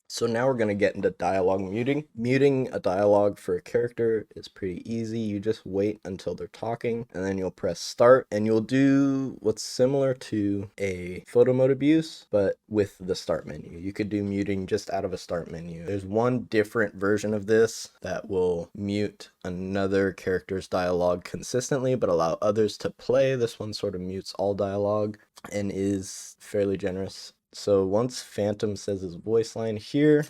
So now we're going to get into dialogue muting. Muting a dialogue for a character is pretty easy. You just wait until they're talking, and then you'll press start, and you'll do what's similar to a photo mode abuse, but with the start menu. You could do muting just out of a start menu. There's one different version of this that will mute another character's dialogue consistently, but allow others to play. This one sort of mutes all dialogue and is fairly generous. So once Phantom says his voice line here,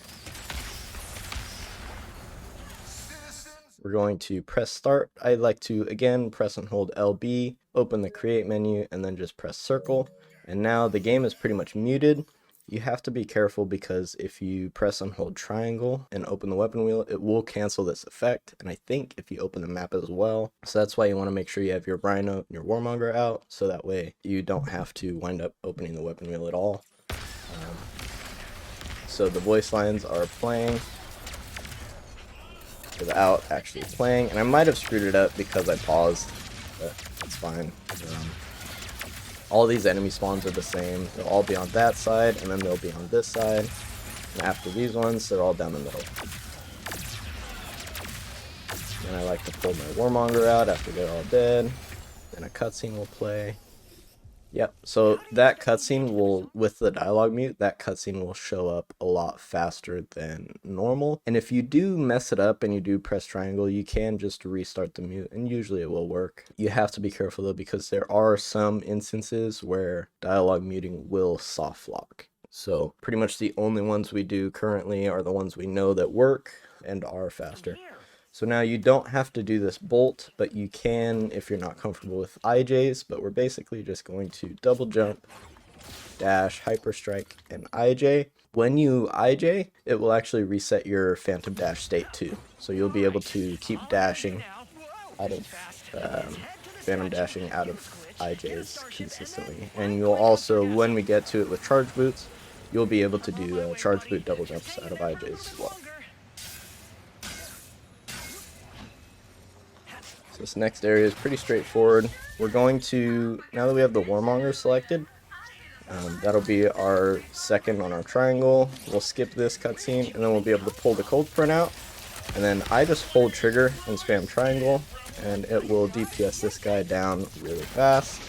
we're going to press start. I like to, again, press and hold LB, open the create menu, and then just press circle. And now the game is pretty much muted. You have to be careful because if you press and hold triangle and open the weapon wheel, it will cancel this effect. And I think if you open the map as well. So that's why you want to make sure you have your Rhino and your Warmonger out, so that way you don't have to wind up opening the weapon wheel at all. So the voice lines are playing without actually playing, and I might have screwed it up because I paused, but it's fine. All these enemy spawns are the same. They'll all be on that side, and then they'll be on this side. And after these ones, they're all down the middle. And I like to pull my Warmonger out after they're all dead. Then a cutscene will play. Yep, so that cutscene will, with the dialogue mute, that cutscene will show up a lot faster than normal. And if you do mess it up and you do press triangle, you can just restart the mute, and usually it will work. You have to be careful though, because there are some instances where dialogue muting will soft lock. So pretty much the only ones we do currently are the ones we know that work and are faster. So now you don't have to do this bolt, but you can if you're not comfortable with IJs, but we're basically just going to double jump, dash, hyper strike, and IJ. When you IJ, it will actually reset your phantom dash state too. So you'll be able to keep dashing out of, phantom dashing out of IJs consistently. And you'll also, when we get to it with charge boots, you'll be able to do charge boot double jumps out of IJs as well. So this next area is pretty straightforward. We're going to, now that we have the warmonger selected, that'll be our second on our triangle. We'll skip this cutscene, and then we'll be able to pull the cold print out. And then I just hold trigger and spam triangle, and it will DPS this guy down really fast.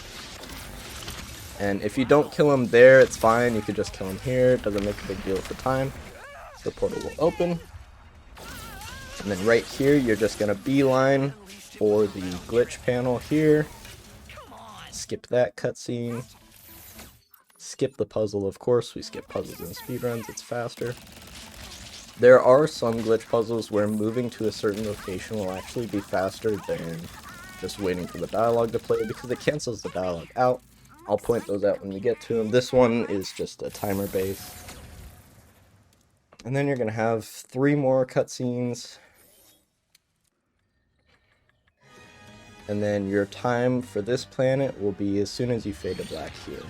And if you don't kill him there, it's fine. You could just kill him here. It doesn't make a big deal for time. The portal will open. And then right here, you're just going to beeline for the glitch panel here. Skip that cutscene. Skip the puzzle, of course. We skip puzzles in speedruns, it's faster. There are some glitch puzzles where moving to a certain location will actually be faster than just waiting for the dialogue to play, because it cancels the dialogue out. I'll point those out when we get to them. This one is just a timer base. And then you're going to have 3 more cutscenes. And then your time for this planet will be as soon as you fade to black here.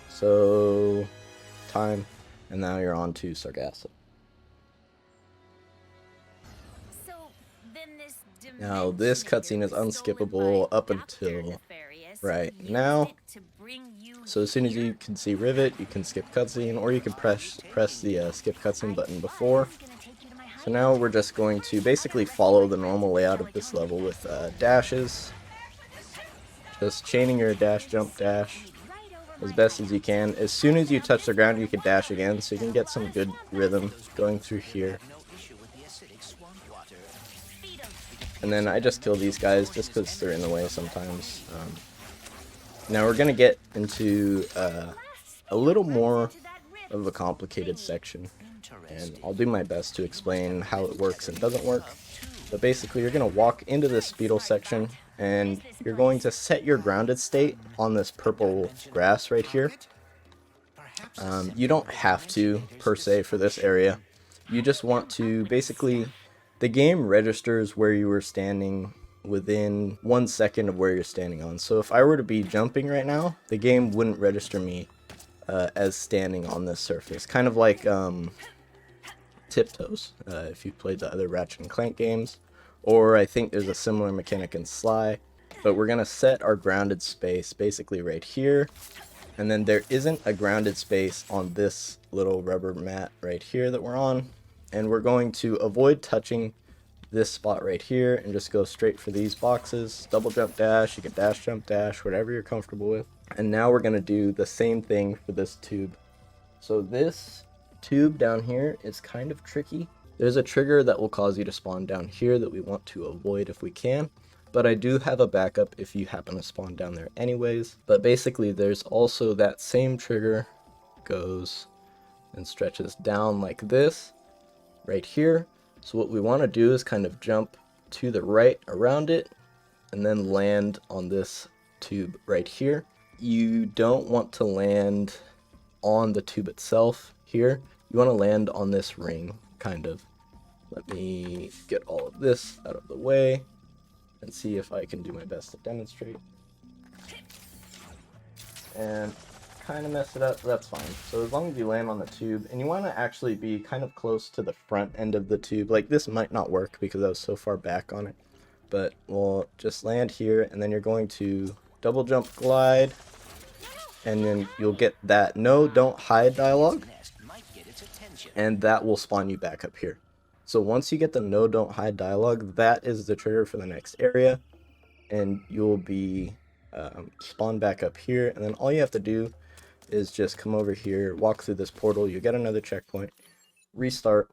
So, time, and now you're on to Sargasso. Now this cutscene is unskippable up until right now. So as soon as you can see Rivet, you can skip cutscene, or you can press the skip cutscene button before. So now we're just going to basically follow the normal layout of this level with dashes. Just chaining your dash, jump, dash as best as you can. As soon as you touch the ground, you can dash again, so you can get some good rhythm going through here. And then I just kill these guys just because they're in the way sometimes. Now we're going to get into a little more of a complicated section, and I'll do my best to explain how it works and doesn't work. But basically, you're going to walk into this Speedle section, and you're going to set your grounded state on this purple grass right here. You don't have to, per se, for this area. You just want to, basically, the game registers where you were standing within 1 second of where you're standing on. So if I were to be jumping right now, the game wouldn't register me as standing on this surface. Kind of like Tiptoes, if you've played the other Ratchet and Clank games. Or I think there's a similar mechanic in Sly. But we're going to set our grounded space basically right here. And then there isn't a grounded space on this little rubber mat right here that we're on. And we're going to avoid touching this spot right here and just go straight for these boxes. Double jump dash, you can dash jump dash, whatever you're comfortable with. And now we're going to do the same thing for this tube. So this tube down here is kind of tricky. There's a trigger that will cause you to spawn down here that we want to avoid if we can. But I do have a backup if you happen to spawn down there anyways. But basically there's also that same trigger goes and stretches down like this right here. So what we want to do is kind of jump to the right around it and then land on this tube right here. You don't want to land on the tube itself here. You want to land on this ring, kind of. Let me get all of this out of the way and see if I can do my best to demonstrate. And kind of mess it up, that's fine. So as long as you land on the tube, and you want to actually be kind of close to the front end of the tube. Like this might not work because I was so far back on it, but we'll just land here, and then you're going to double jump glide, and then you'll get that no don't hide dialogue, and that will spawn you back up here. So once you get the no don't hide dialogue, that is the trigger for the next area, and you'll be spawn back up here, and then all you have to do is just come over here, walk through this portal, you get another checkpoint, restart,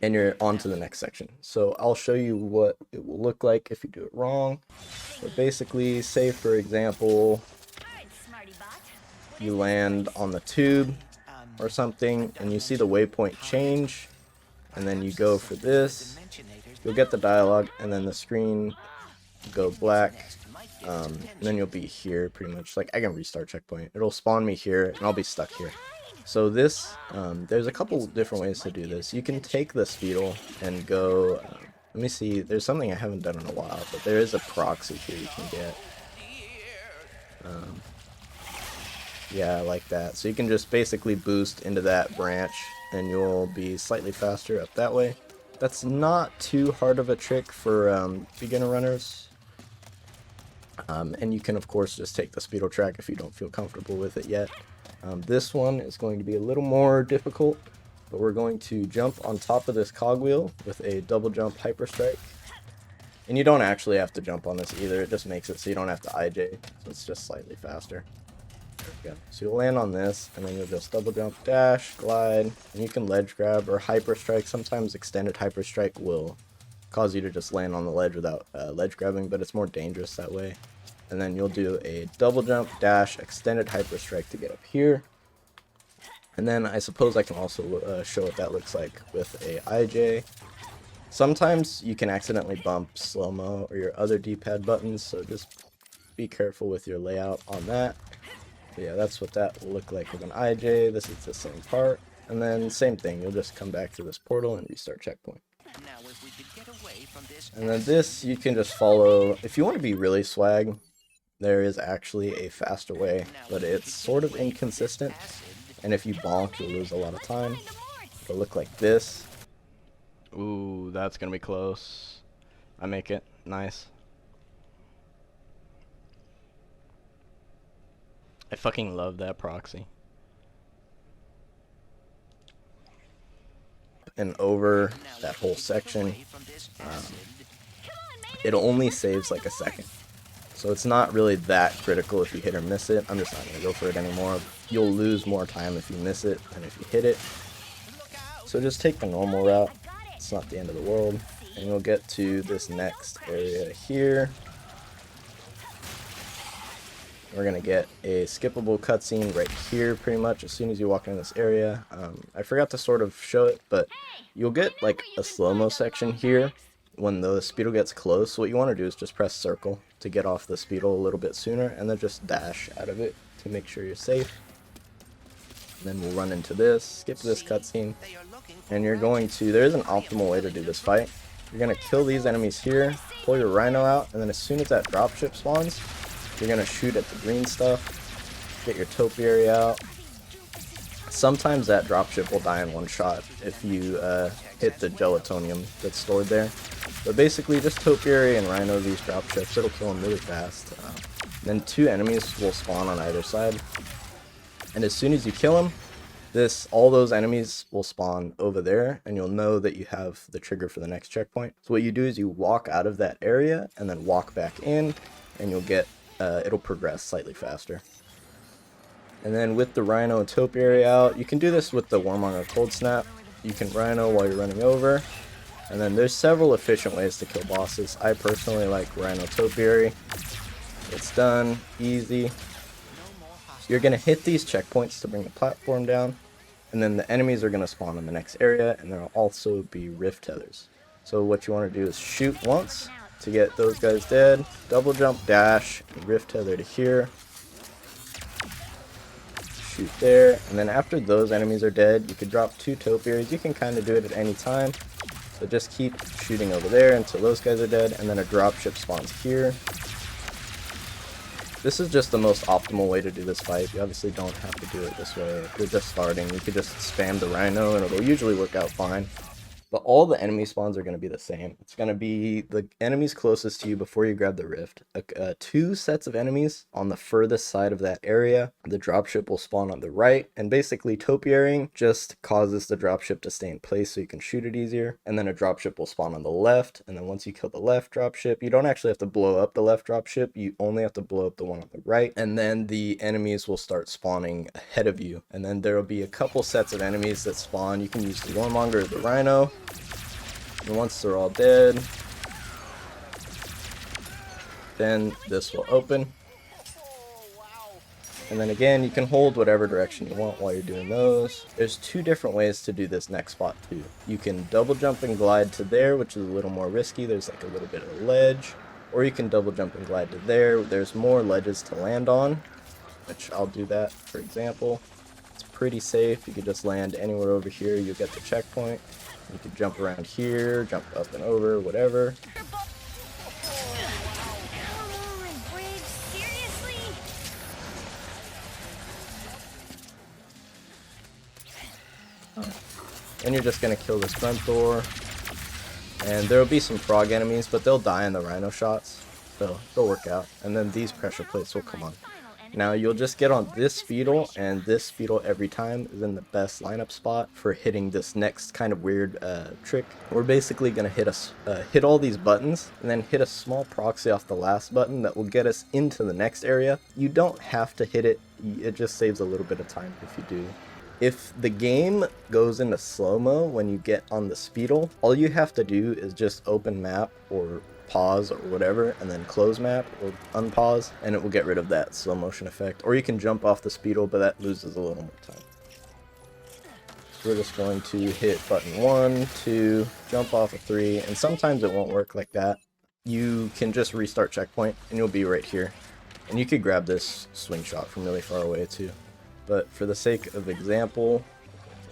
and you're on to the next section. So I'll show you what it will look like if you do it wrong. So basically, say for example, you land on the tube or something, and you see the waypoint change, and then you go for this, you'll get the dialogue, and then the screen will go black, and then you'll be here pretty much. Like, I can restart checkpoint, it'll spawn me here, and I'll be stuck here. So this, there's a couple different ways to do this. You can take the Speedle and go, let me see, there's something I haven't done in a while, but there is a proxy here you can get. Yeah, like that. So you can just basically boost into that branch, and you'll be slightly faster up that way. That's not too hard of a trick for beginner runners. And you can, of course, just take the Speedle track if you don't feel comfortable with it yet. This one is going to be a little more difficult, but we're going to jump on top of this cogwheel with a double jump hyper strike. And you don't actually have to jump on this either, it just makes it so you don't have to IJ, so it's just slightly faster. There we go. So you'll land on this, and then you'll just double jump, dash, glide, and you can ledge grab or hyper strike. Sometimes extended hyper strike will cause you to just land on the ledge without ledge grabbing, but it's more dangerous that way. And then you'll do a double jump, dash, extended hyper strike to get up here. And then I suppose I can also show what that looks like with a IJ. Sometimes you can accidentally bump slow-mo or your other D-pad buttons, so just be careful with your layout on that. But yeah, that's what that will look like with an IJ. This is the same part. And then same thing, you'll just come back to this portal and restart checkpoint. And then this, you can just follow. If you want to be really swag, there is actually a faster way, but it's sort of inconsistent, and if you bonk, you'll lose a lot of time. It'll look like this. Ooh, that's gonna be close. I make it. Nice. I fucking love that proxy. And over that whole section, it only saves like a second. So it's not really that critical if you hit or miss it. I'm just not going to go for it anymore. You'll lose more time if you miss it than if you hit it. So just take the normal route. It's not the end of the world. And you'll get to this next area here. We're going to get a skippable cutscene right here pretty much as soon as you walk in this area. I forgot to sort of show it, but you'll get like a slow-mo section here when the Speedle gets close. So what you want to do is just press circle to get off the Speedle a little bit sooner, and then just dash out of it to make sure you're safe. And then we'll run into this, skip this cutscene, and you're going to, there is an optimal way to do this fight. You're going to kill these enemies here, pull your Rhino out, and then as soon as that dropship spawns, you're going to shoot at the green stuff, get your topiary out. Sometimes that dropship will die in one shot if you hit the gelatonium that's stored there. But basically just topiary and Rhino these dropships, it'll kill them really fast. Then two enemies will spawn on either side. And as soon as you kill them, all those enemies will spawn over there, and you'll know that you have the trigger for the next checkpoint. So what you do is you walk out of that area and then walk back in, and you'll get, it'll progress slightly faster. And then with the Rhino and topiary out, you can do this with the Warmonger Cold Snap. You can Rhino while you're running over. And then there's several efficient ways to kill bosses. I personally like Rhino topiary. It's done, easy. You're going to hit these checkpoints to bring the platform down. And then the enemies are going to spawn in the next area, and there will also be rift tethers. So what you want to do is shoot once to get those guys dead, double jump, dash, and rift tether to here. Shoot there, and then after those enemies are dead, you can drop two topiaries. You can kind of do it at any time. So just keep shooting over there until those guys are dead, and then a dropship spawns here. This is just the most optimal way to do this fight. You obviously don't have to do it this way. If you're just starting, you could just spam the Rhino and it'll usually work out fine. But all the enemy spawns are going to be the same. It's going to be the enemies closest to you before you grab the rift. 2 sets of enemies on the furthest side of that area. The dropship will spawn on the right. And basically topiarying just causes the dropship to stay in place so you can shoot it easier. And then a dropship will spawn on the left. And then once you kill the left dropship, you don't actually have to blow up the left dropship. You only have to blow up the one on the right. And then the enemies will start spawning ahead of you. And then there will be a couple sets of enemies that spawn. You can use the warmonger or the rhino. And once they're all dead, then this will open. And then again, you can hold whatever direction you want while you're doing those. There's 2 different ways to do this next spot too. You can double jump and glide to there, which is a little more risky. There's like a little bit of a ledge. Or you can double jump and glide to there. There's more ledges to land on, which I'll do that for example. It's pretty safe. You could just land anywhere over here. You'll get the checkpoint. You can jump around here, jump up and over, whatever. Then you're just going to kill this front door. And there will be some frog enemies, but they'll die in the rhino shots. So they'll work out. And then these pressure plates will come on. Now you'll just get on this speedle, and this speedle every time is in the best lineup spot for hitting this next kind of weird trick. We're basically going to hit all these buttons and then hit a small proxy off the last button that will get us into the next area. You don't have to hit it, it just saves a little bit of time if you do. If the game goes into slow-mo when you get on the speedle, all you have to do is just open map or pause or whatever, and then close map or unpause, and it will get rid of that slow motion effect. Or you can jump off the speedle, but that loses a little more time. So we're just going to hit button 1, 2, jump off of 3, and sometimes it won't work like that. You can just restart checkpoint, and you'll be right here. And you could grab this swing shot from really far away too. But for the sake of example,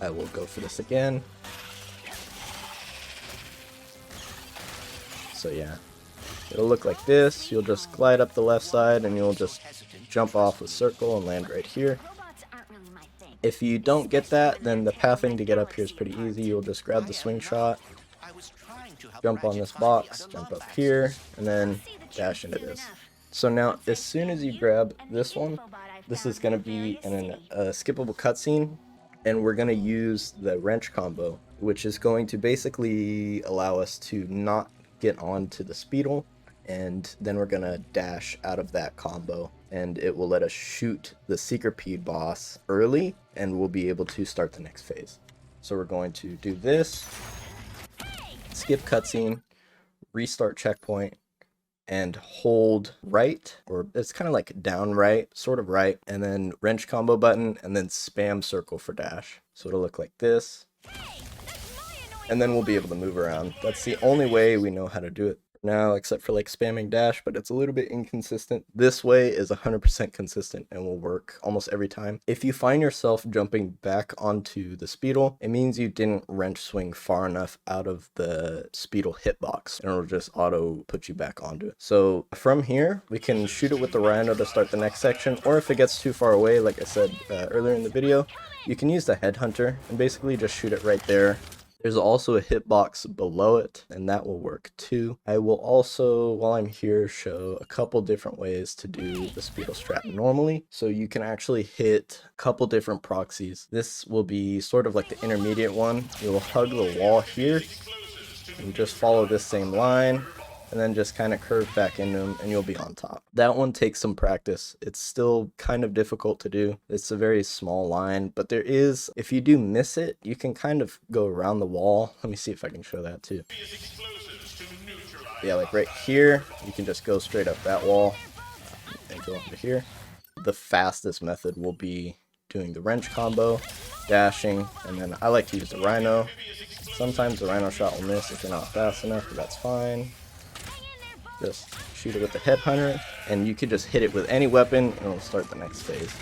I will go for this again. So yeah, it'll look like this. You'll just glide up the left side and you'll just jump off with circle and land right here. If you don't get that, then the pathing to get up here is pretty easy. You'll just grab the swing shot, jump on this box, jump up here, and then dash into this. So now, as soon as you grab this one, this is going to be a skippable cutscene, and we're going to use the wrench combo, which is going to basically allow us to not get onto the speedle, and then we're going to dash out of that combo, and it will let us shoot the Seekerpede boss early, and we'll be able to start the next phase. So we're going to do this, skip cutscene, restart checkpoint, and hold right, or it's kind of like down right, sort of right, and then wrench combo button, and then spam circle for dash. So it'll look like this. And then we'll be able to move around. That's the only way we know how to do it now, except for like spamming dash, but it's a little bit inconsistent. This way is 100% consistent and will work almost every time. If you find yourself jumping back onto the speedle, it means you didn't wrench swing far enough out of the speedle hitbox, and it'll just auto put you back onto it. So from here, we can shoot it with the rhino to start the next section, or if it gets too far away, like I said earlier in the video, you can use the headhunter and basically just shoot it right there. There's also a hitbox below it, and that will work too. I will also, while I'm here, show a couple different ways to do the speedle strat normally. So you can actually hit a couple different proxies. This will be sort of like the intermediate one. You'll hug the wall here, and just follow this same line, and then just kind of curve back into them, and you'll be on top. That one takes some practice. It's still kind of difficult to do. It's a very small line, but there is, if you do miss it, you can kind of go around the wall. Let me see if I can show that too. Yeah, like right here, you can just go straight up that wall and go over here. The fastest method will be doing the wrench combo, dashing, and then I like to use the rhino. Sometimes the rhino shot will miss if you're not fast enough, but that's fine. Just shoot it with the headhunter, and you could just hit it with any weapon and it'll start the next phase.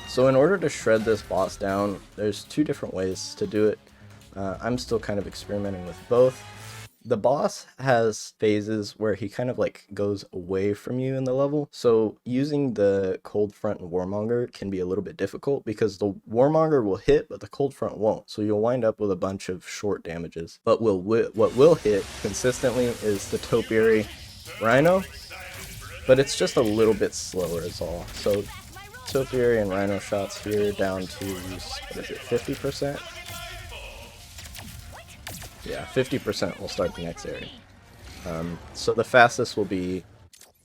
So in order to shred this boss down, there's 2 different ways to do it. I'm still kind of experimenting with both. The boss has phases where he kind of like goes away from you in the level. So using the Cold Front and Warmonger can be a little bit difficult because the Warmonger will hit, but the Cold Front won't. So you'll wind up with a bunch of short damages. But what will hit consistently is the Topiary Rhino, but it's just a little bit slower is all. So Topiary and Rhino shots here down to, what is it, 50%? Yeah, 50% will start the next area. So the fastest will be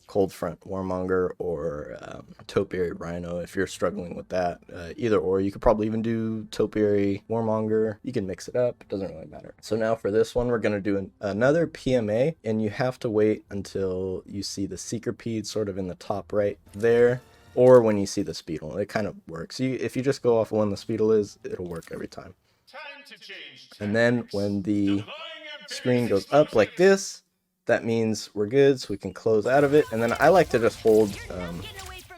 Cold Front Warmonger or Topiary Rhino if you're struggling with that. Either or, you could probably even do Topiary Warmonger. You can mix it up, it doesn't really matter. So now for this one, we're going to do another PMA, and you have to wait until you see the Seekerpede sort of in the top right there, or when you see the Speedle. It kind of works. If you just go off when the Speedle is, it'll work every time. And then when the screen goes up like this, that means we're good, so we can close out of it. And then I like to just hold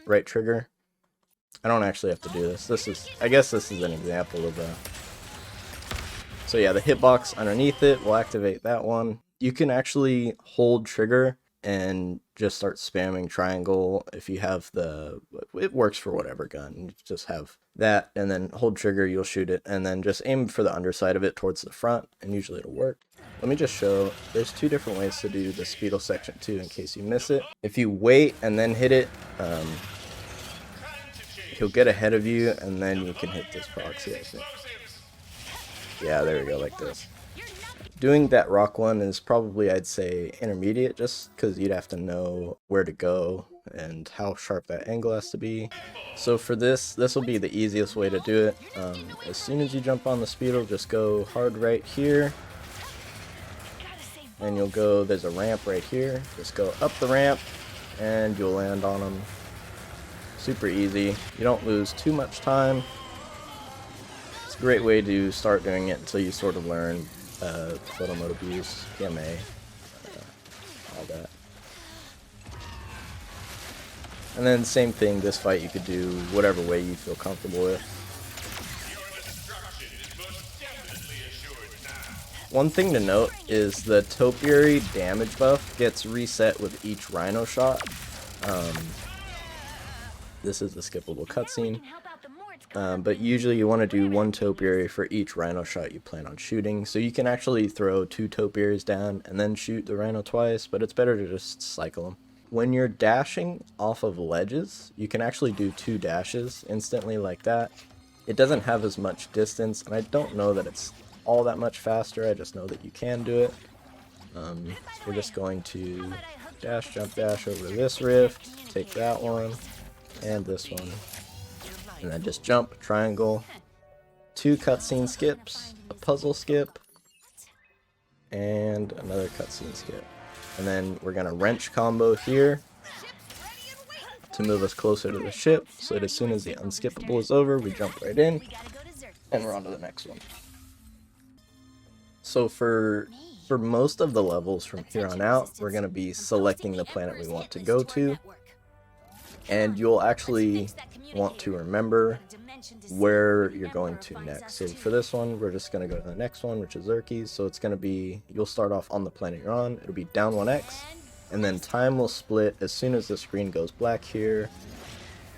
right trigger. I don't actually have to do this. I guess this is an example of a... So yeah, the hitbox underneath it will activate that one. You can actually hold trigger and just start spamming triangle if you have the... It works for whatever gun. You just have that, and then hold trigger, you'll shoot it, and then just aim for the underside of it towards the front, and usually it'll work. Let me just show, there's two different ways to do the Speedle section too, in case you miss it. If you wait and then hit it, he'll get ahead of you, and then you can hit this proxy, I think. Yeah, there we go, like this. Doing that rock one is probably, I'd say, intermediate, just because you'd have to know where to go and how sharp that angle has to be. So for this will be the easiest way to do it. As soon as you jump on the Speedle, just go hard right here. And you'll go, there's a ramp right here. Just go up the ramp, and you'll land on them. Super easy. You don't lose too much time. It's a great way to start doing it until you sort of learn photo mode abuse, PMA, all that. And then same thing, this fight you could do whatever way you feel comfortable with. One thing to note is the Topiary damage buff gets reset with each Rhino shot. This is the skippable cutscene. But usually you want to do one Topiary for each Rhino shot you plan on shooting. So you can actually throw 2 Topiaries down and then shoot the Rhino twice, but it's better to just cycle them. When you're dashing off of ledges, you can actually do 2 dashes instantly like that. It doesn't have as much distance, and I don't know that it's all that much faster, I just know that you can do it. We're just going to dash, jump, dash over this rift, take that one, and this one. And then just jump, triangle, 2 cutscene skips, a puzzle skip, and another cutscene skip. And then we're gonna wrench combo here to move us closer to the ship, so that as soon as the unskippable is over, we jump right in, and we're on to the next one. So for most of the levels from here on out, we're gonna be selecting the planet we want to go to, and you'll actually want to remember where you're going to next. So for this one, we're just going to go to the next one, which is Xerxes. So it's going to be, you'll start off on the planet you're on, it'll be down 1x, and then time will split as soon as the screen goes black here,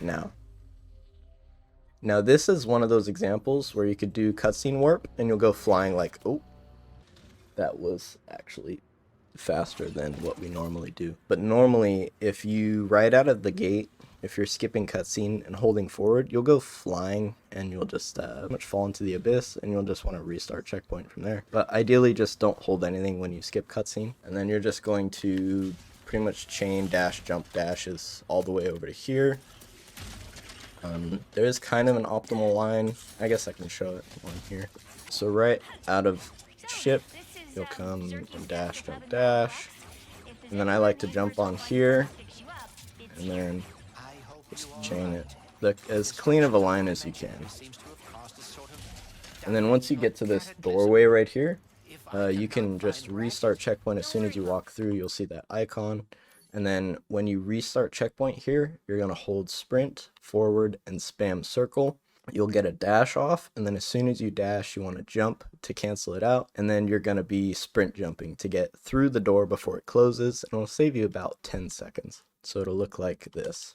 now. Now this is one of those examples where you could do cutscene warp, and you'll go flying like, oh, that was actually faster than what we normally do. But normally, if you right out of the gate, if you're skipping cutscene and holding forward, you'll go flying and you'll just much fall into the abyss, and you'll just want to restart checkpoint from there. But ideally, just don't hold anything when you skip cutscene, and then you're just going to pretty much chain dash jump dashes all the way over to here. There is kind of an optimal line. I guess I can show it on here. So right out of ship, you'll come and dash jump dash, and then I like to jump on here and then just chain it as clean of a line as you can. And then once you get to this doorway right here, you can just restart checkpoint. As soon as you walk through, you'll see that icon, and then when you restart checkpoint here, you're going to hold sprint forward and spam circle, you'll get a dash off, and then as soon as you dash, you want to jump to cancel it out, and then you're going to be sprint jumping to get through the door before it closes, and it'll save you about 10 seconds. So it'll look like this.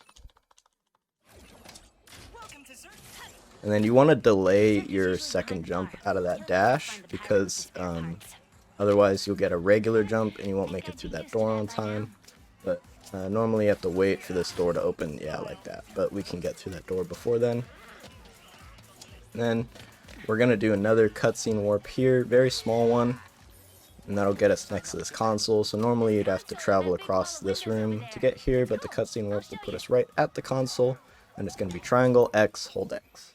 And then you want to delay your second jump out of that dash, because otherwise you'll get a regular jump and you won't make it through that door on time. But normally you have to wait for this door to open, yeah, like that. But we can get through that door before then. And then we're going to do another cutscene warp here, very small one. And that'll get us next to this console. So normally you'd have to travel across this room to get here, but the cutscene warp will put us right at the console. And it's going to be triangle, X, hold X.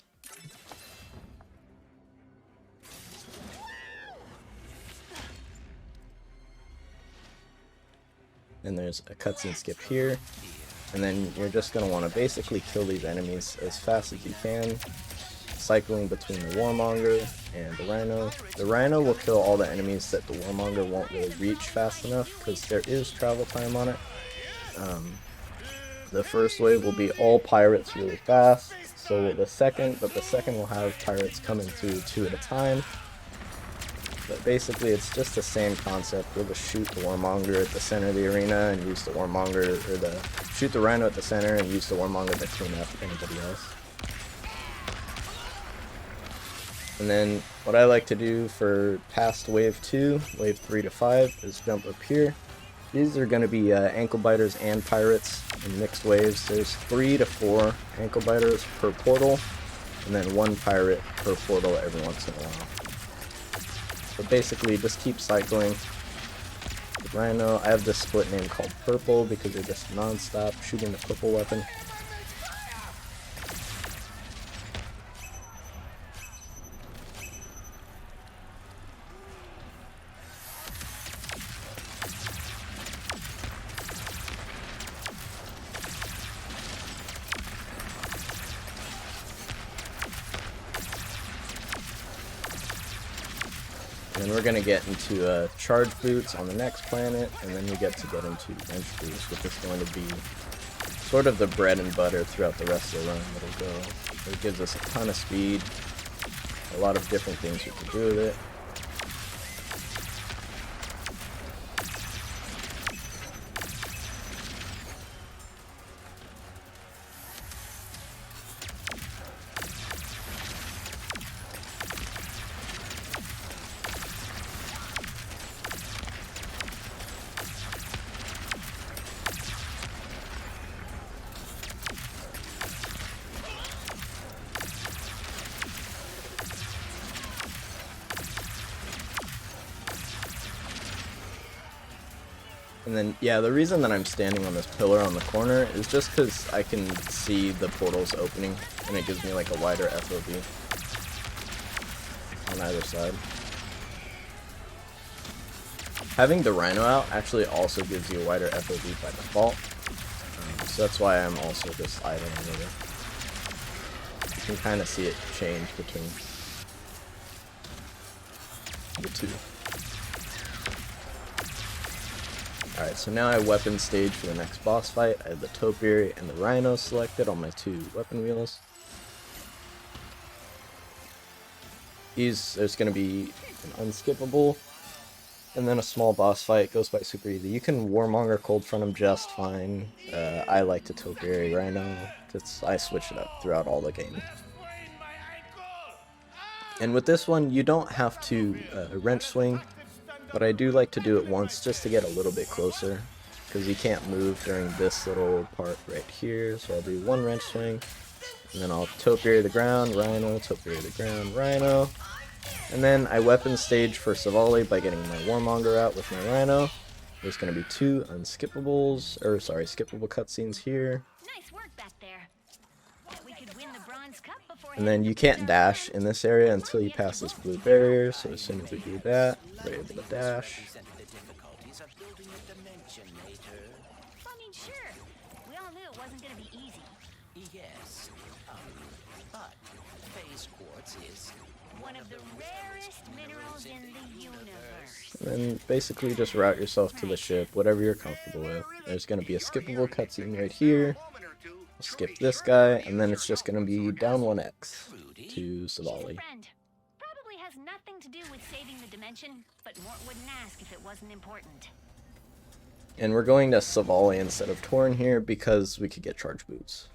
And there's a cutscene skip here, and then you're just going to want to basically kill these enemies as fast as you can, cycling between the Warmonger and the Rhino. The Rhino will kill all the enemies that the Warmonger won't really reach fast enough, because there is travel time on it. The first wave will be all pirates really fast, so will the second, but the second will have pirates coming through 2 at a time. But basically it's just the same concept. We'll just shoot the Warmonger at the center of the arena and use the Warmonger, or shoot the Rhino at the center and use the Warmonger to clean up anybody else. And then what I like to do for past wave 2, wave 3 to 5, is jump up here. These are going to be ankle biters and pirates in mixed waves. There's 3 to 4 ankle biters per portal, and then 1 pirate per portal every once in a while. But basically, just keep cycling. The Rhino, I have this split name called Purple because they're just non-stop shooting the purple weapon. And then we're going to get into charge boots on the next planet, and then we get into wrench boots, which is going to be sort of the bread and butter throughout the rest of the run. It gives us a ton of speed, a lot of different things we can do with it. And then, yeah, the reason that I'm standing on this pillar on the corner is just because I can see the portals opening, and it gives me like a wider FOV on either side. Having the Rhino out actually also gives you a wider FOV by default, so that's why I'm also just idling with it. You can kind of see it change between the two. Alright, so now I weapon stage for the next boss fight. I have the Topiary and the Rhino selected on my 2 weapon wheels. There's going to be an unskippable, and then a small boss fight. Goes by super easy. You can Warmonger cold front him just fine. I like the Topiary Rhino. I switch it up throughout all the game. And with this one, you don't have to wrench swing. But I do like to do it once just to get a little bit closer, because you can't move during this little part right here. So I'll do 1 wrench swing, and then I'll Topiary the ground, Rhino, Topiary the ground, Rhino. And then I weapon stage for Savali by getting my Warmonger out with my Rhino. There's going to be 2 skippable cutscenes here. Nice work back there. We could win the bronze cup before. And then you can't dash in this area until you pass this blue barrier, so as soon as we do that, we're able to dash. I mean, sure. We all knew it wasn't going to be easy. Yes, but phase quartz is One of the rarest minerals in the universe. And then basically just route yourself to the ship, whatever you're comfortable with. There's going to be a skippable cutscene right here. Skip this guy, and then it's just going to be down 1x. to She's a Savali. friend. Probably has nothing to do with saving the dimension, but Mort wouldn't ask if it wasn't important. And we're going to Savali instead of Torn here because we could get charge boots.